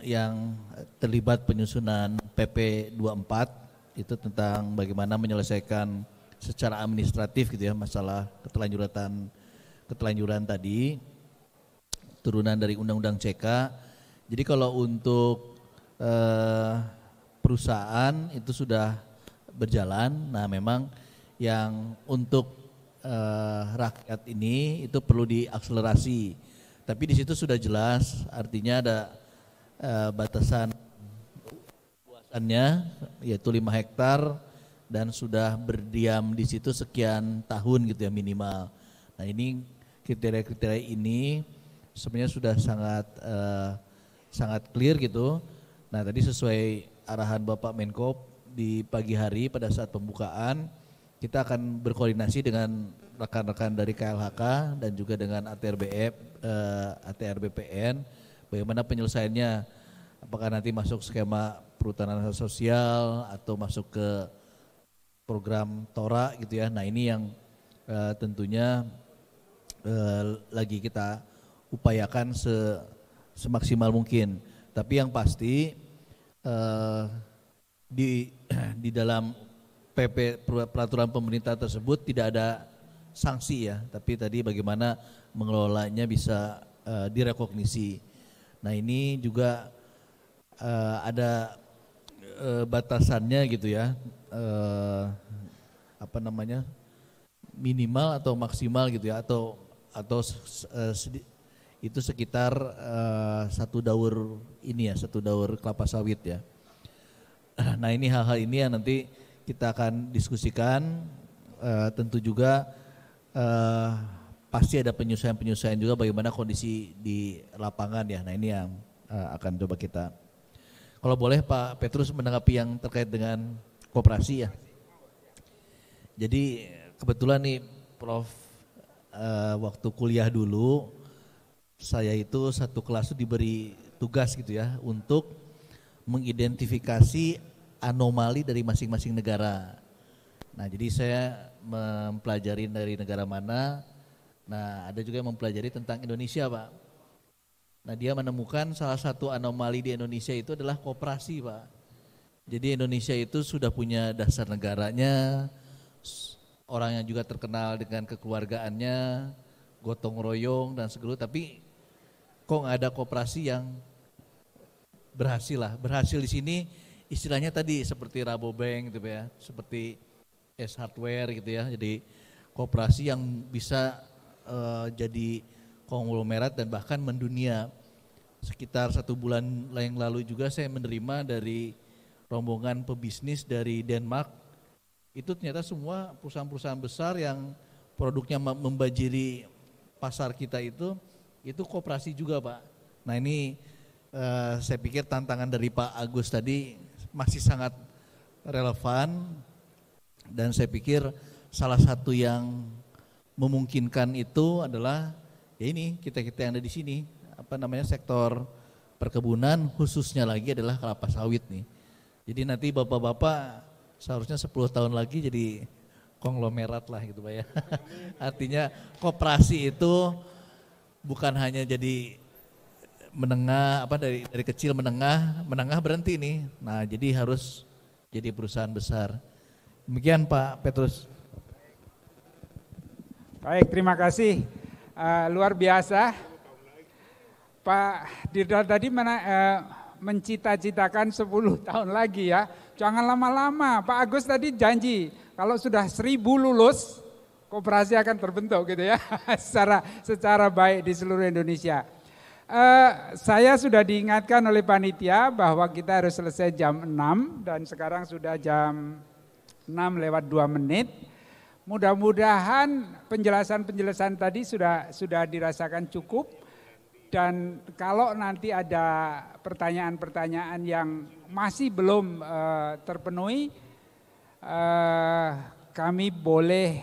yang terlibat penyusunan PP 24 itu tentang bagaimana menyelesaikan secara administratif gitu ya masalah ketelanjuran tadi turunan dari Undang-Undang CK. Jadi kalau untuk perusahaan itu sudah berjalan. Nah memang yang untuk rakyat ini itu perlu diakselerasi. Tapi di situ sudah jelas artinya ada batasan luasannya yaitu 5 hektar dan sudah berdiam di situ sekian tahun gitu ya minimal. Nah ini kriteria-kriteria ini sebenarnya sudah sangat clear gitu. Nah tadi sesuai arahan Bapak Menko di pagi hari pada saat pembukaan kita akan berkoordinasi dengan rekan-rekan dari KLHK dan juga dengan ATR BPN bagaimana penyelesaiannya, apakah nanti masuk skema perhutanan sosial atau masuk ke program TORA gitu ya. Nah ini yang tentunya lagi kita upayakan semaksimal mungkin. Tapi yang pasti di dalam PP peraturan pemerintah tersebut tidak ada sanksi ya, tapi tadi bagaimana mengelolanya bisa direkognisi. Nah ini juga ada batasannya gitu ya, minimal atau maksimal gitu ya, atau itu sekitar 1 daur ini ya, 1 daur kelapa sawit ya. Nah ini hal-hal ini yang nanti kita akan diskusikan, tentu juga pasti ada penyesuaian juga bagaimana kondisi di lapangan ya. Nah ini yang akan coba kita. Kalau boleh Pak Petrus menanggapi yang terkait dengan koperasi ya. Jadi kebetulan nih Prof waktu kuliah dulu saya itu satu kelas itu diberi tugas gitu ya untuk mengidentifikasi anomali dari masing-masing negara. Nah jadi saya mempelajari dari negara mana. Nah ada juga yang mempelajari tentang Indonesia Pak. Nah dia menemukan salah satu anomali di Indonesia itu adalah koperasi Pak. Jadi Indonesia itu sudah punya dasar negaranya, orang yang juga terkenal dengan kekeluargaannya, gotong royong dan segala, tapi kok nggak ada koperasi yang berhasil lah. Berhasil di sini istilahnya tadi seperti Rabobank gitu ya, seperti S Hardware gitu ya. Jadi koperasi yang bisa jadi konglomerat dan bahkan mendunia. Sekitar 1 bulan yang lalu juga saya menerima dari rombongan pebisnis dari Denmark. Itu ternyata semua perusahaan-perusahaan besar yang produknya membajiri pasar kita itu koperasi juga Pak. Nah ini saya pikir tantangan dari Pak Agus tadi masih sangat relevan dan saya pikir salah satu yang memungkinkan itu adalah ya ini kita-kita yang ada di sini, sektor perkebunan khususnya lagi adalah kelapa sawit nih. Jadi nanti bapak-bapak seharusnya 10 tahun lagi jadi konglomerat lah gitu Pak ya. Artinya koperasi itu bukan hanya jadi menengah dari kecil menengah berhenti nih. Nah, jadi harus jadi perusahaan besar. Demikian Pak Petrus. Baik, terima kasih. Luar biasa. Pak Dirda tadi mencita-citakan 10 tahun lagi ya. Jangan lama-lama. Pak Agus tadi janji kalau sudah 1000 lulus, koperasi akan terbentuk gitu ya. secara baik di seluruh Indonesia. Saya sudah diingatkan oleh panitia bahwa kita harus selesai jam 6 dan sekarang sudah jam 6:02. Mudah-mudahan penjelasan tadi sudah dirasakan cukup. Dan kalau nanti ada pertanyaan-pertanyaan yang masih belum terpenuhi, kami boleh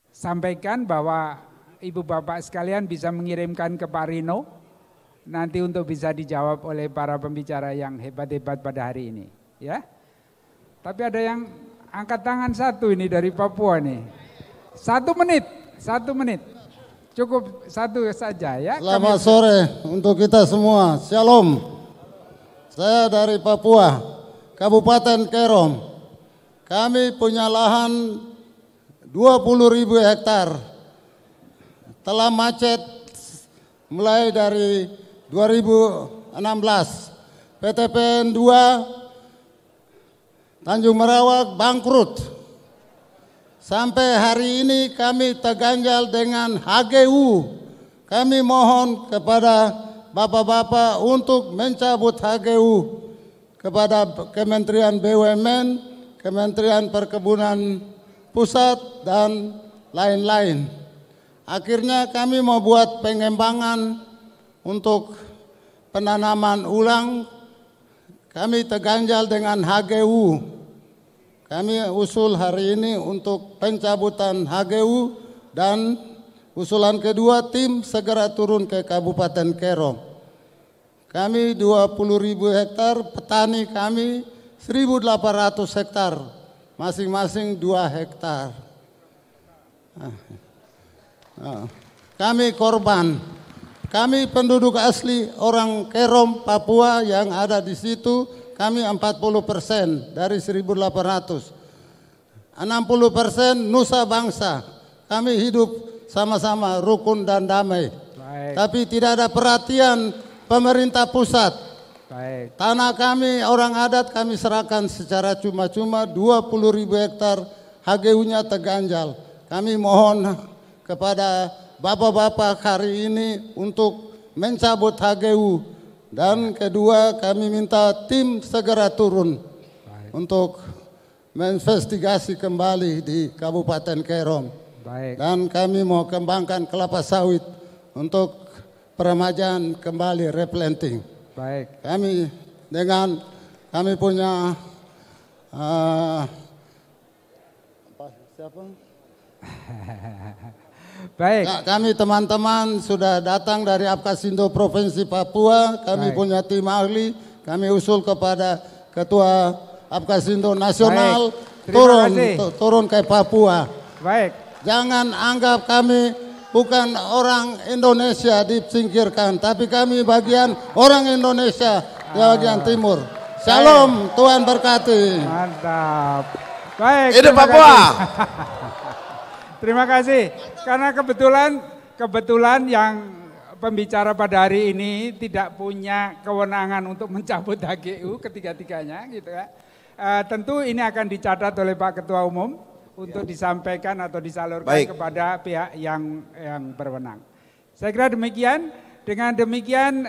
sampaikan bahwa Ibu Bapak sekalian bisa mengirimkan ke Pak Rino nanti untuk bisa dijawab oleh para pembicara yang hebat-hebat pada hari ini. Ya. Tapi ada yang angkat tangan satu ini dari Papua nih. 1 menit. Cukup satu saja ya. Selamat sore untuk kita semua. Shalom. Saya dari Papua, Kabupaten Kerom. Kami punya lahan 20.000 hektar. Telah macet mulai dari 2016. PTPN 2 Tanjung Merawak bangkrut. Sampai hari ini kami terganjal dengan HGU. Kami mohon kepada bapak-bapak untuk mencabut HGU kepada Kementerian BUMN, Kementerian Perkebunan Pusat, dan lain-lain. Akhirnya kami mau buat pengembangan untuk penanaman ulang. Kami terganjal dengan HGU. Kami usul hari ini untuk pencabutan HGU dan usulan kedua tim segera turun ke Kabupaten Kerom. Kami 20.000 hektar, petani kami 1.800 hektar, masing-masing 2 hektar. Kami korban, kami penduduk asli orang Kerom, Papua yang ada di situ. Kami 40% dari 1.800. 60% Nusa Bangsa. Kami hidup sama-sama rukun dan damai. Baik. Tapi tidak ada perhatian pemerintah pusat. Baik. Tanah kami orang adat kami serahkan secara cuma-cuma 20.000 hektar. HGU-nya terganjal. Kami mohon kepada bapak-bapak hari ini untuk mencabut HGU. Dan kedua kami minta tim segera turun untuk menginvestigasi kembali di Kabupaten Kerom. Baik. Dan kami mau kembangkan kelapa sawit untuk peremajaan kembali replanting. Baik. Kami punya siapa? Baik. Nah, kami teman-teman sudah datang dari Apkasindo Provinsi Papua. Kami punya tim ahli. Kami usul kepada Ketua Apkasindo Nasional turun ke Papua. Baik. Jangan anggap kami bukan orang Indonesia disingkirkan, tapi kami bagian orang Indonesia di bagian timur. Shalom, Tuhan berkati. Mantap. Baik. Hidup Papua. Terima kasih. Karena kebetulan yang pembicara pada hari ini tidak punya kewenangan untuk mencabut HGU ketiga-tiganya gitu ya. Tentu ini akan dicatat oleh Pak Ketua Umum untuk disampaikan atau disalurkan kepada pihak yang berwenang. Saya kira demikian. Dengan demikian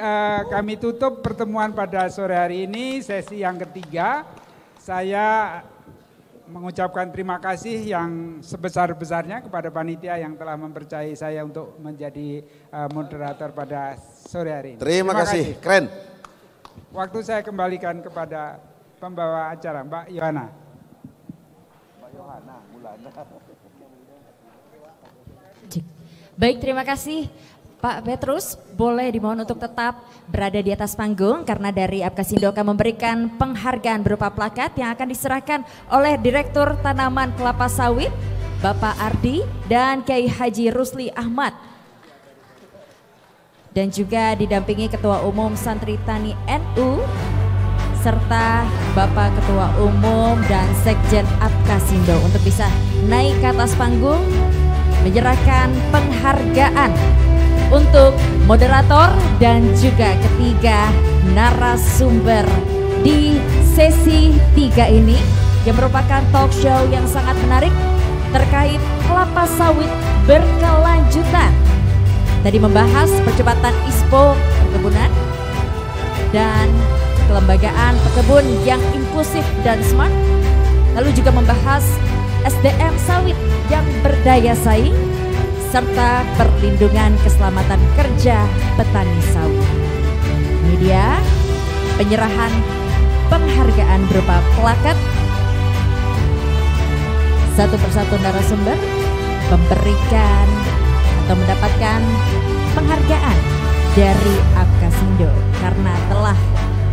kami tutup pertemuan pada sore hari ini, sesi yang ketiga. Saya mengucapkan terima kasih yang sebesar-besarnya kepada panitia yang telah mempercayai saya untuk menjadi moderator pada sore hari ini. Terima kasih, keren. Waktu saya kembalikan kepada pembawa acara, Mbak Yohana. Baik, terima kasih Pak Petrus. Boleh dimohon untuk tetap berada di atas panggung karena dari Apkasindo akan memberikan penghargaan berupa plakat yang akan diserahkan oleh Direktur Tanaman Kelapa Sawit Bapak Ardi dan Kiai Haji Rusli Ahmad. Dan juga didampingi Ketua Umum Santri Tani NU serta Bapak Ketua Umum dan Sekjen Apkasindo untuk bisa naik ke atas panggung menyerahkan penghargaan untuk moderator dan juga ketiga narasumber di sesi 3 ini yang merupakan talk show yang sangat menarik terkait kelapa sawit berkelanjutan. Tadi membahas percepatan ISPO perkebunan dan kelembagaan pekebun yang inklusif dan smart. Lalu juga membahas SDM sawit yang berdaya saing serta perlindungan keselamatan kerja petani sawit. Ini dia penyerahan penghargaan berupa plakat. Satu persatu narasumber memberikan atau mendapatkan penghargaan dari Apkasindo karena telah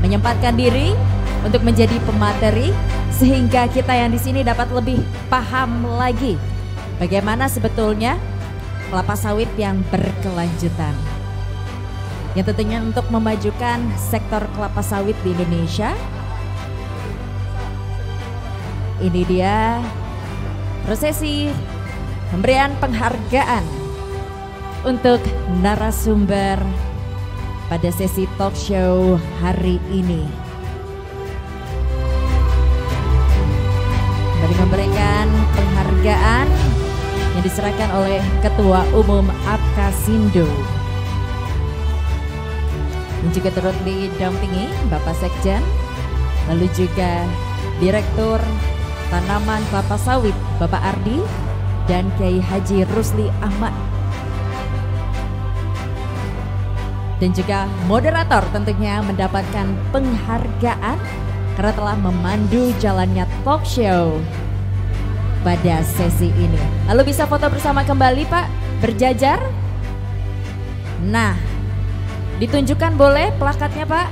menyempatkan diri untuk menjadi pemateri sehingga kita yang di sini dapat lebih paham lagi bagaimana sebetulnya kelapa sawit yang berkelanjutan. Yang tentunya untuk memajukan sektor kelapa sawit di Indonesia. Ini dia prosesi pemberian penghargaan untuk narasumber pada sesi talk show hari ini. Kembali memberikan penghargaan yang diserahkan oleh Ketua Umum Apkasindo. Dan juga turut didampingi Bapak Sekjen, lalu juga Direktur Tanaman Kelapa Sawit Bapak Ardi dan Kiai Haji Rusli Ahmad. Dan juga moderator tentunya mendapatkan penghargaan karena telah memandu jalannya talk show pada sesi ini. Lalu bisa foto bersama kembali Pak, berjajar. Nah, ditunjukkan boleh plakatnya Pak.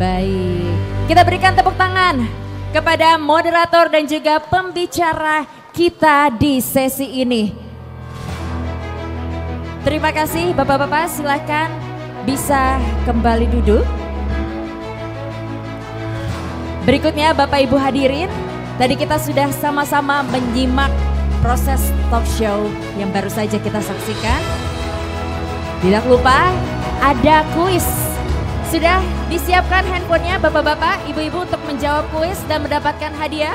Baik, kita berikan tepuk tangan kepada moderator dan juga pembicara kita di sesi ini. Terima kasih Bapak-Bapak, silakan bisa kembali duduk. Berikutnya Bapak Ibu hadirin, tadi kita sudah sama-sama menyimak proses talk show yang baru saja kita saksikan. Tidak lupa ada kuis. Sudah disiapkan handphonenya Bapak-Bapak, Ibu-Ibu untuk menjawab kuis dan mendapatkan hadiah?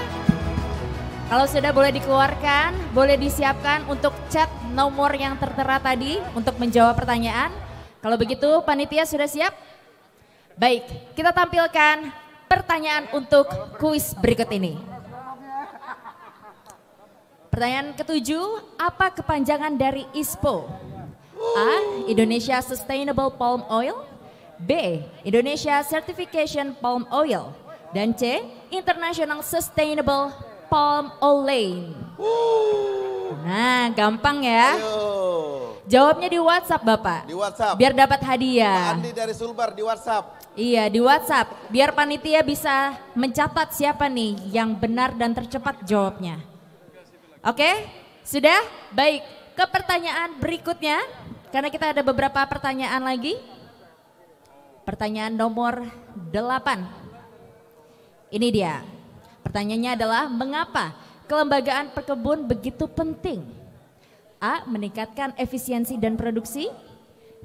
Kalau sudah boleh dikeluarkan, boleh disiapkan untuk chat nomor yang tertera tadi untuk menjawab pertanyaan. Kalau begitu panitia sudah siap? Baik, kita tampilkan pertanyaan untuk kuis berikut ini. Pertanyaan ketujuh, apa kepanjangan dari ISPO? A. Indonesia Sustainable Palm Oil. B. Indonesia Certification Palm Oil. Dan C. International Sustainable Palm Oil. Nah, gampang ya. Jawabnya di WhatsApp Bapak. Di WhatsApp. Biar dapat hadiah. Pak Andi dari Sulbar di WhatsApp. Iya, di WhatsApp. Biar panitia bisa mencatat siapa nih yang benar dan tercepat jawabnya. Oke? Sudah? Baik. Ke pertanyaan berikutnya. Karena kita ada beberapa pertanyaan lagi. Pertanyaan nomor 8. Ini dia. Pertanyaannya adalah mengapa kelembagaan perkebun begitu penting? A. Meningkatkan efisiensi dan produksi.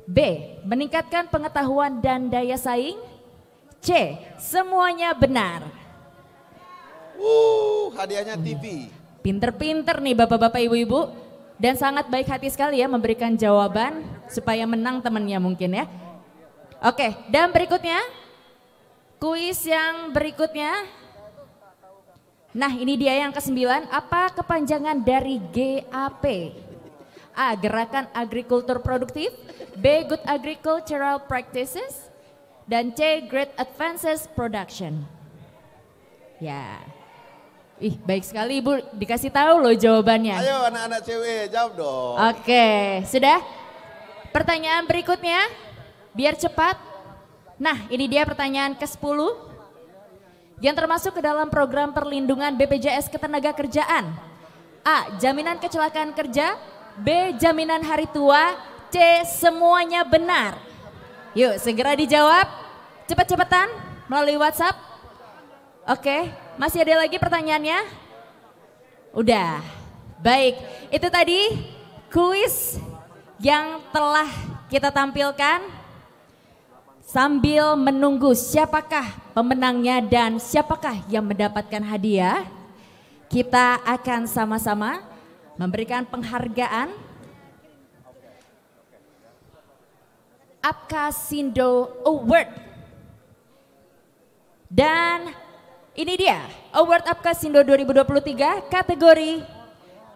B. Meningkatkan pengetahuan dan daya saing. C. Semuanya benar. Hadiahnya TV. Pinter-pinter nih Bapak-Bapak Ibu-Ibu. Dan sangat baik hati sekali ya memberikan jawaban supaya menang temannya mungkin ya. Oke, dan berikutnya. Kuis yang berikutnya. Nah ini dia yang ke-9, apa kepanjangan dari GAP? A. Gerakan Agrikultur Produktif. B. Good Agricultural Practices. Dan C. Great Advances Production. Ya, baik sekali Ibu, dikasih tahu loh jawabannya. Ayo anak-anak cewek jawab dong. Oke, sudah? Pertanyaan berikutnya, biar cepat. Nah ini dia pertanyaan ke-10. Yang termasuk ke dalam program perlindungan BPJS Ketenagakerjaan. A. Jaminan kecelakaan kerja. B. Jaminan hari tua. C. Semuanya benar. Yuk segera dijawab. Cepat-cepatan melalui WhatsApp. Oke, masih ada lagi pertanyaannya? Udah, baik. Itu tadi kuis yang telah kita tampilkan. Sambil menunggu siapakah pemenangnya dan siapakah yang mendapatkan hadiah, kita akan sama-sama memberikan penghargaan Apkasindo Award. Dan ini dia Award Apkasindo 2023 kategori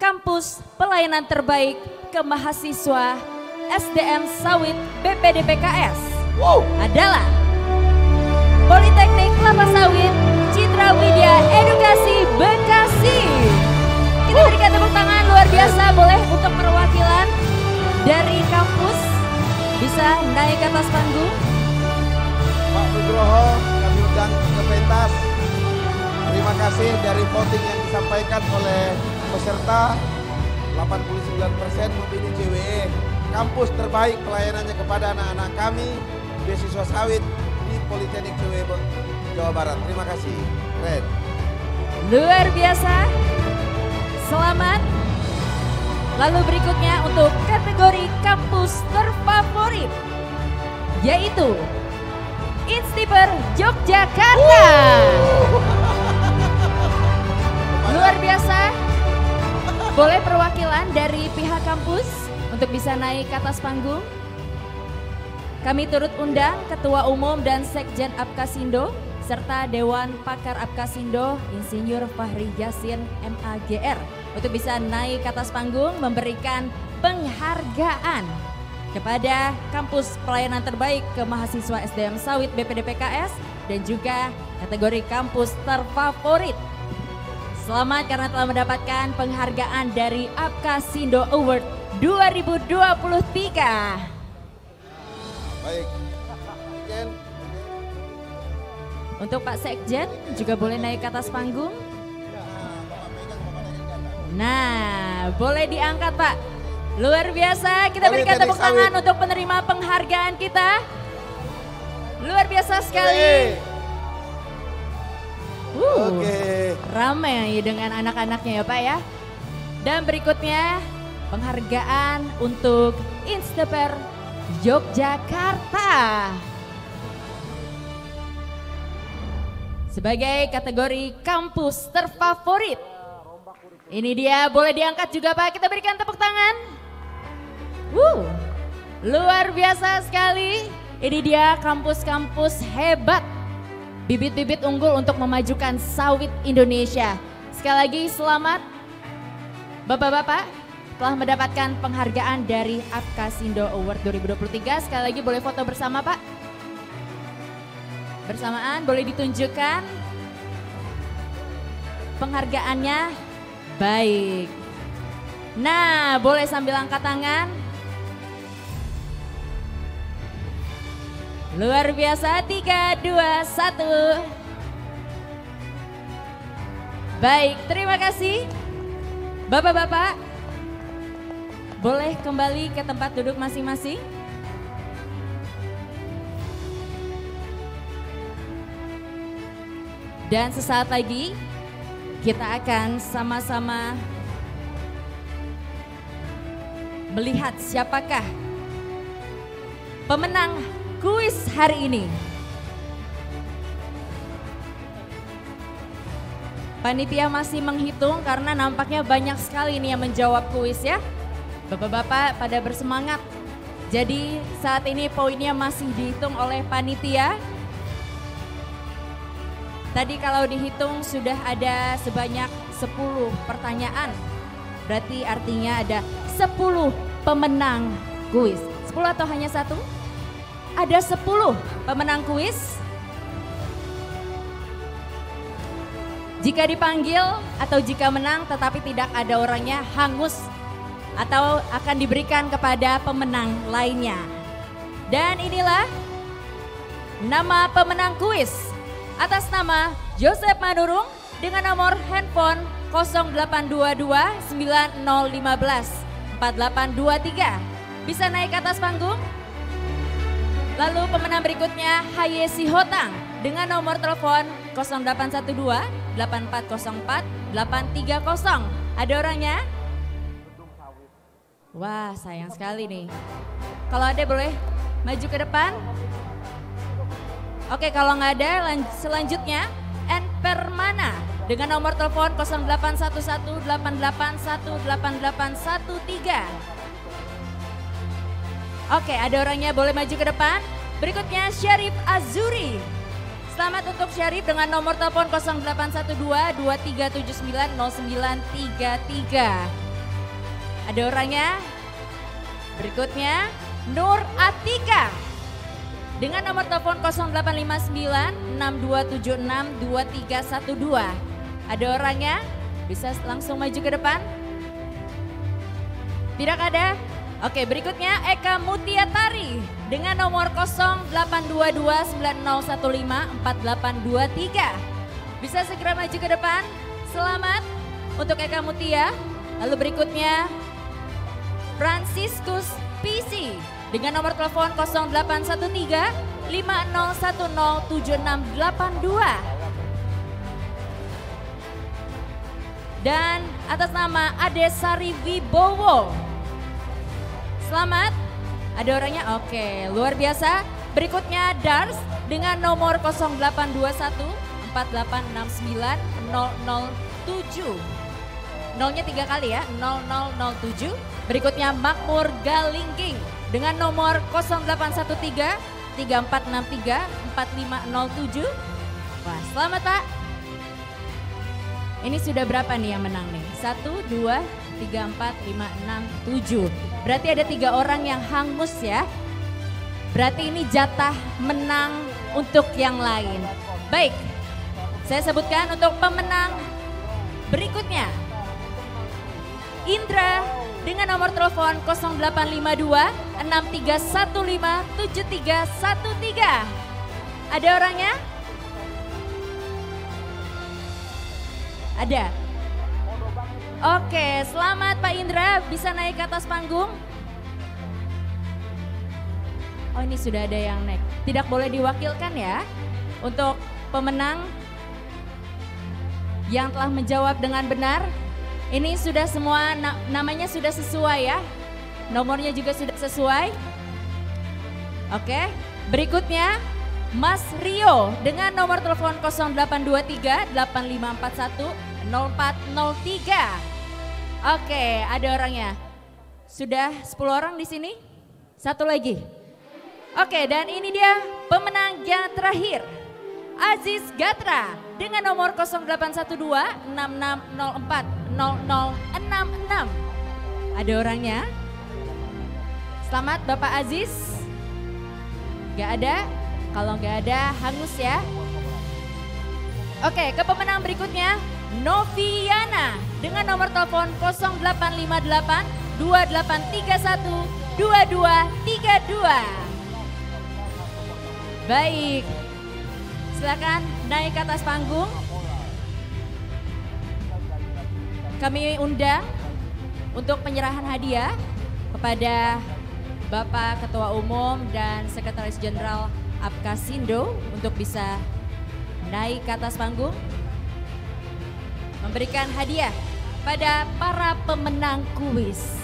Kampus Pelayanan Terbaik ke Mahasiswa SDM Sawit BPDPKS adalah Politeknik Kelapa Sawit Citra Widya Edukasi Bekasi. Kita berikan tepuk tangan luar biasa, boleh untuk perwakilan dari kampus bisa naik ke atas panggung. Pak Nugroho kami undang ke pentas. Terima kasih dari voting yang disampaikan oleh peserta. 89% memilih JWE, kampus terbaik pelayanannya kepada anak-anak kami, beasiswa sawit di Politeknik JWE Jawa Barat. Terima kasih, keren. Luar biasa, selamat. Lalu berikutnya untuk kategori kampus terfavorit, yaitu Instiper Yogyakarta. Luar biasa. Boleh perwakilan dari pihak kampus untuk bisa naik ke atas panggung. Kami turut undang Ketua Umum dan Sekjen Apkasindo serta Dewan Pakar Apkasindo Insinyur Fahri Yasin MAGR untuk bisa naik ke atas panggung memberikan penghargaan kepada Kampus Pelayanan Terbaik ke Mahasiswa SDM Sawit BPDPKS dan juga kategori kampus terfavorit. Selamat karena telah mendapatkan penghargaan dari Apkasindo Award 2023. Baik. Sekjen. Untuk Pak Sekjen juga boleh naik ke atas panggung. Nah, boleh diangkat Pak. Luar biasa, kita berikan tepuk tangan untuk penerima penghargaan kita. Luar biasa sekali. Ramai dengan anak-anaknya ya Pak ya. Dan berikutnya penghargaan untuk Instiper Yogyakarta sebagai kategori kampus terfavorit. Ini dia, boleh diangkat juga Pak, kita berikan tepuk tangan. Luar biasa sekali. Ini dia kampus-kampus hebat, bibit-bibit unggul untuk memajukan sawit Indonesia. Sekali lagi selamat Bapak-bapak telah mendapatkan penghargaan dari Apkasindo Award 2023. Sekali lagi boleh foto bersama Pak. Bersamaan boleh ditunjukkan penghargaannya. Baik. Nah, boleh sambil angkat tangan. Luar biasa, 3, 2, 1. Baik, terima kasih. Bapak-bapak, boleh kembali ke tempat duduk masing-masing. Dan sesaat lagi kita akan sama-sama melihat siapakah pemenang kuis hari ini. Panitia masih menghitung karena nampaknya banyak sekali ini yang menjawab kuis ya. Bapak-bapak pada bersemangat. Jadi saat ini poinnya masih dihitung oleh panitia. Tadi kalau dihitung sudah ada sebanyak 10 pertanyaan. Berarti artinya ada 10 pemenang kuis. 10 atau hanya 1? Ada 10 pemenang kuis. Jika dipanggil atau jika menang tetapi tidak ada orangnya, hangus atau akan diberikan kepada pemenang lainnya. Dan inilah nama pemenang kuis. Atas nama Joseph Manurung dengan nomor handphone 0822 9015 4823. Bisa naik ke atas panggung. Lalu pemenang berikutnya Haye Sihotang dengan nomor telepon 0812 8404 830. Ada orangnya? Wah, sayang sekali nih. Kalau ada boleh maju ke depan. Oke, kalau nggak ada selanjutnya N Permana dengan nomor telepon 081188188813. Oke, ada orangnya, boleh maju ke depan. Berikutnya Syarif Azuri. Selamat untuk Syarif dengan nomor telepon 0812-2379-0933. Ada orangnya. Berikutnya Nur Atika dengan nomor telepon 0859-6276-2312. Ada orangnya, bisa langsung maju ke depan. Tidak ada? Oke, berikutnya Eka Mutiatari dengan nomor 0822-9015-4823. Bisa segera maju ke depan. Selamat untuk Eka Mutia. Lalu berikutnya Franciscus PC dengan nomor telepon 0813-5010-7682. Dan atas nama Adesari Wibowo. Selamat, ada orangnya, oke, luar biasa. Berikutnya Dars dengan nomor 0821-4869-007. Nolnya 3 kali ya, 0007. Berikutnya Makmur Galingking dengan nomor 0813-3463-4507. Wah, selamat Pak. Ini sudah berapa nih yang menang nih? 1, 2, 3, 4, 5, 6, 7. Berarti ada 3 orang yang hangus ya. Berarti ini jatah menang untuk yang lain. Baik, saya sebutkan untuk pemenang berikutnya. Indra dengan nomor telepon 0852-6315-7313. Ada orangnya? Ada. Oke, selamat Pak Indra, bisa naik ke atas panggung. Oh, ini sudah ada yang naik. Tidak boleh diwakilkan ya. Untuk pemenang yang telah menjawab dengan benar. Ini sudah semua, namanya sudah sesuai ya. Nomornya juga sudah sesuai. Oke, berikutnya Mas Rio dengan nomor telepon 0823-8541-0403. Oke, ada orangnya. Sudah 10 orang di sini? Satu lagi. Oke, dan ini dia pemenang yang terakhir. Aziz Gatra dengan nomor 0812-6604-0066. Ada orangnya? Selamat Bapak Aziz. Gak ada? Kalau gak ada, hangus ya. Oke, ke pemenang berikutnya Noviana dengan nomor telepon 0858-2831-2232. Baik, silakan naik ke atas panggung. Kami undang untuk penyerahan hadiah kepada Bapak Ketua Umum dan Sekretaris Jenderal Apkasindo untuk bisa naik ke atas panggung. Memberikan hadiah pada para pemenang kuis.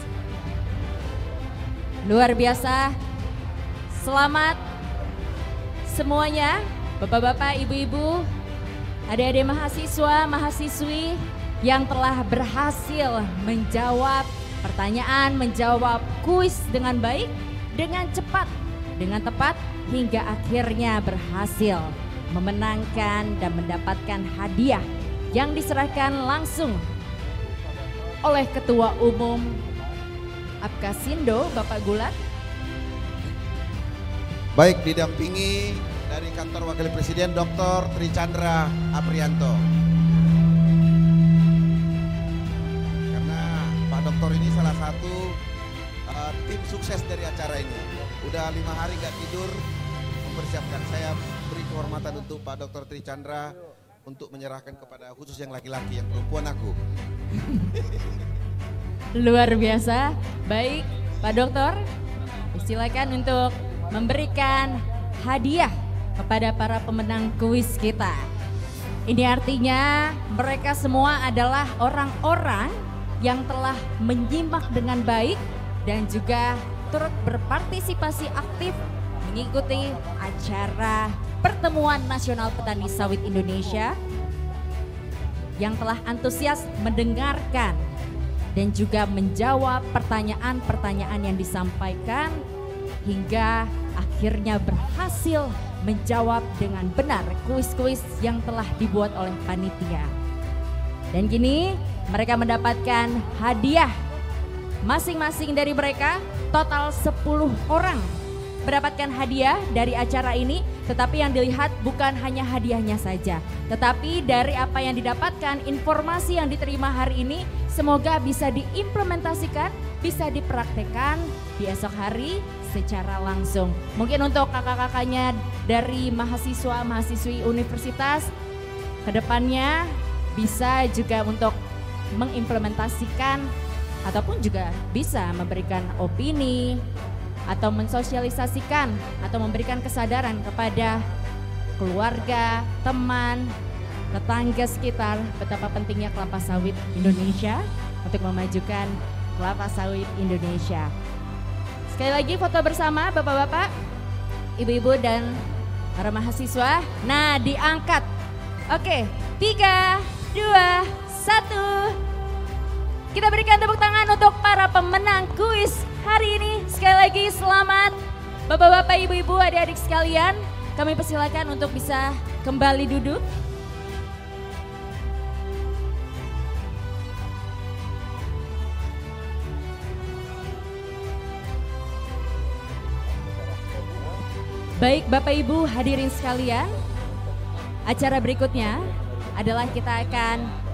Luar biasa, selamat semuanya, bapak-bapak, ibu-ibu, adik-adik mahasiswa, mahasiswi yang telah berhasil menjawab pertanyaan, menjawab kuis dengan baik, dengan cepat, dengan tepat, hingga akhirnya berhasil memenangkan dan mendapatkan hadiah yang diserahkan langsung oleh Ketua Umum Apkasindo, Bapak Gulat. Baik, didampingi dari kantor Wakil Presiden Dr. Trichandra Aprianto. Karena Pak Dokter ini salah satu tim sukses dari acara ini. Udah 5 hari gak tidur mempersiapkan. Saya beri kehormatan untuk Pak Dokter Trichandra untuk menyerahkan kepada khusus yang laki-laki, yang perempuan aku. Luar biasa. Baik, Pak Dokter, silakan untuk memberikan hadiah kepada para pemenang kuis kita. Ini artinya mereka semua adalah orang-orang yang telah menyimak dengan baik dan juga turut berpartisipasi aktif mengikuti acara Pertemuan Nasional Petani Sawit Indonesia yang telah antusias mendengarkan dan juga menjawab pertanyaan-pertanyaan yang disampaikan hingga akhirnya berhasil menjawab dengan benar kuis-kuis yang telah dibuat oleh panitia. Dan kini mereka mendapatkan hadiah masing-masing dari mereka, total 10 orang mendapatkan hadiah dari acara ini, tetapi yang dilihat bukan hanya hadiahnya saja, tetapi dari apa yang didapatkan, informasi yang diterima hari ini semoga bisa diimplementasikan, bisa dipraktekkan di esok hari secara langsung. Mungkin untuk kakak-kakaknya dari mahasiswa-mahasiswi universitas, kedepannya bisa juga untuk mengimplementasikan ataupun juga bisa memberikan opini atau mensosialisasikan atau memberikan kesadaran kepada keluarga, teman, tetangga sekitar betapa pentingnya kelapa sawit Indonesia untuk memajukan kelapa sawit Indonesia. Sekali lagi foto bersama bapak-bapak, ibu-ibu dan para mahasiswa. Nah, diangkat. Oke, 3, 2, 1. Kita berikan tepuk tangan untuk para pemenang kuis hari ini. Sekali lagi selamat bapak-bapak, ibu-ibu, adik-adik sekalian. Kami persilakan untuk bisa kembali duduk. Baik Bapak Ibu hadirin sekalian, acara berikutnya adalah kita akan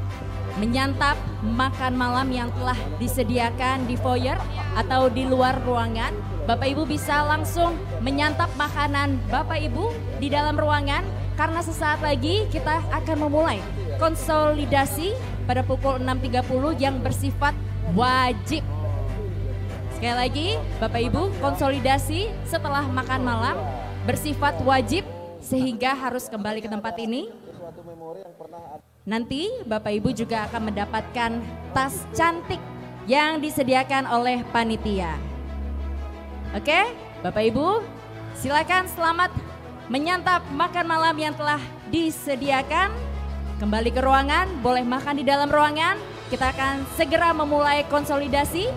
menyantap makan malam yang telah disediakan di foyer atau di luar ruangan. Bapak Ibu bisa langsung menyantap makanan Bapak Ibu di dalam ruangan karena sesaat lagi kita akan memulai konsolidasi pada pukul 6.30 yang bersifat wajib. Sekali lagi Bapak Ibu, konsolidasi setelah makan malam bersifat wajib sehingga harus kembali ke tempat ini. Nanti Bapak Ibu juga akan mendapatkan tas cantik yang disediakan oleh panitia. Oke, Bapak Ibu silakan selamat menyantap makan malam yang telah disediakan. Kembali ke ruangan, boleh makan di dalam ruangan. Kita akan segera memulai konsolidasi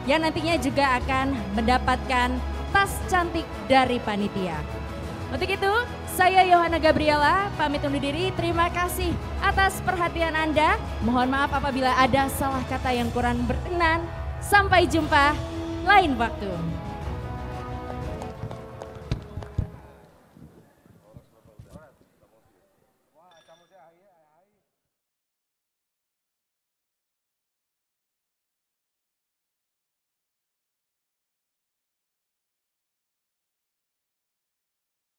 yang nantinya juga akan mendapatkan tas cantik dari panitia. Untuk itu, saya Yohana Gabriela pamit undur diri. Terima kasih atas perhatian Anda. Mohon maaf apabila ada salah kata yang kurang berkenan. Sampai jumpa lain waktu.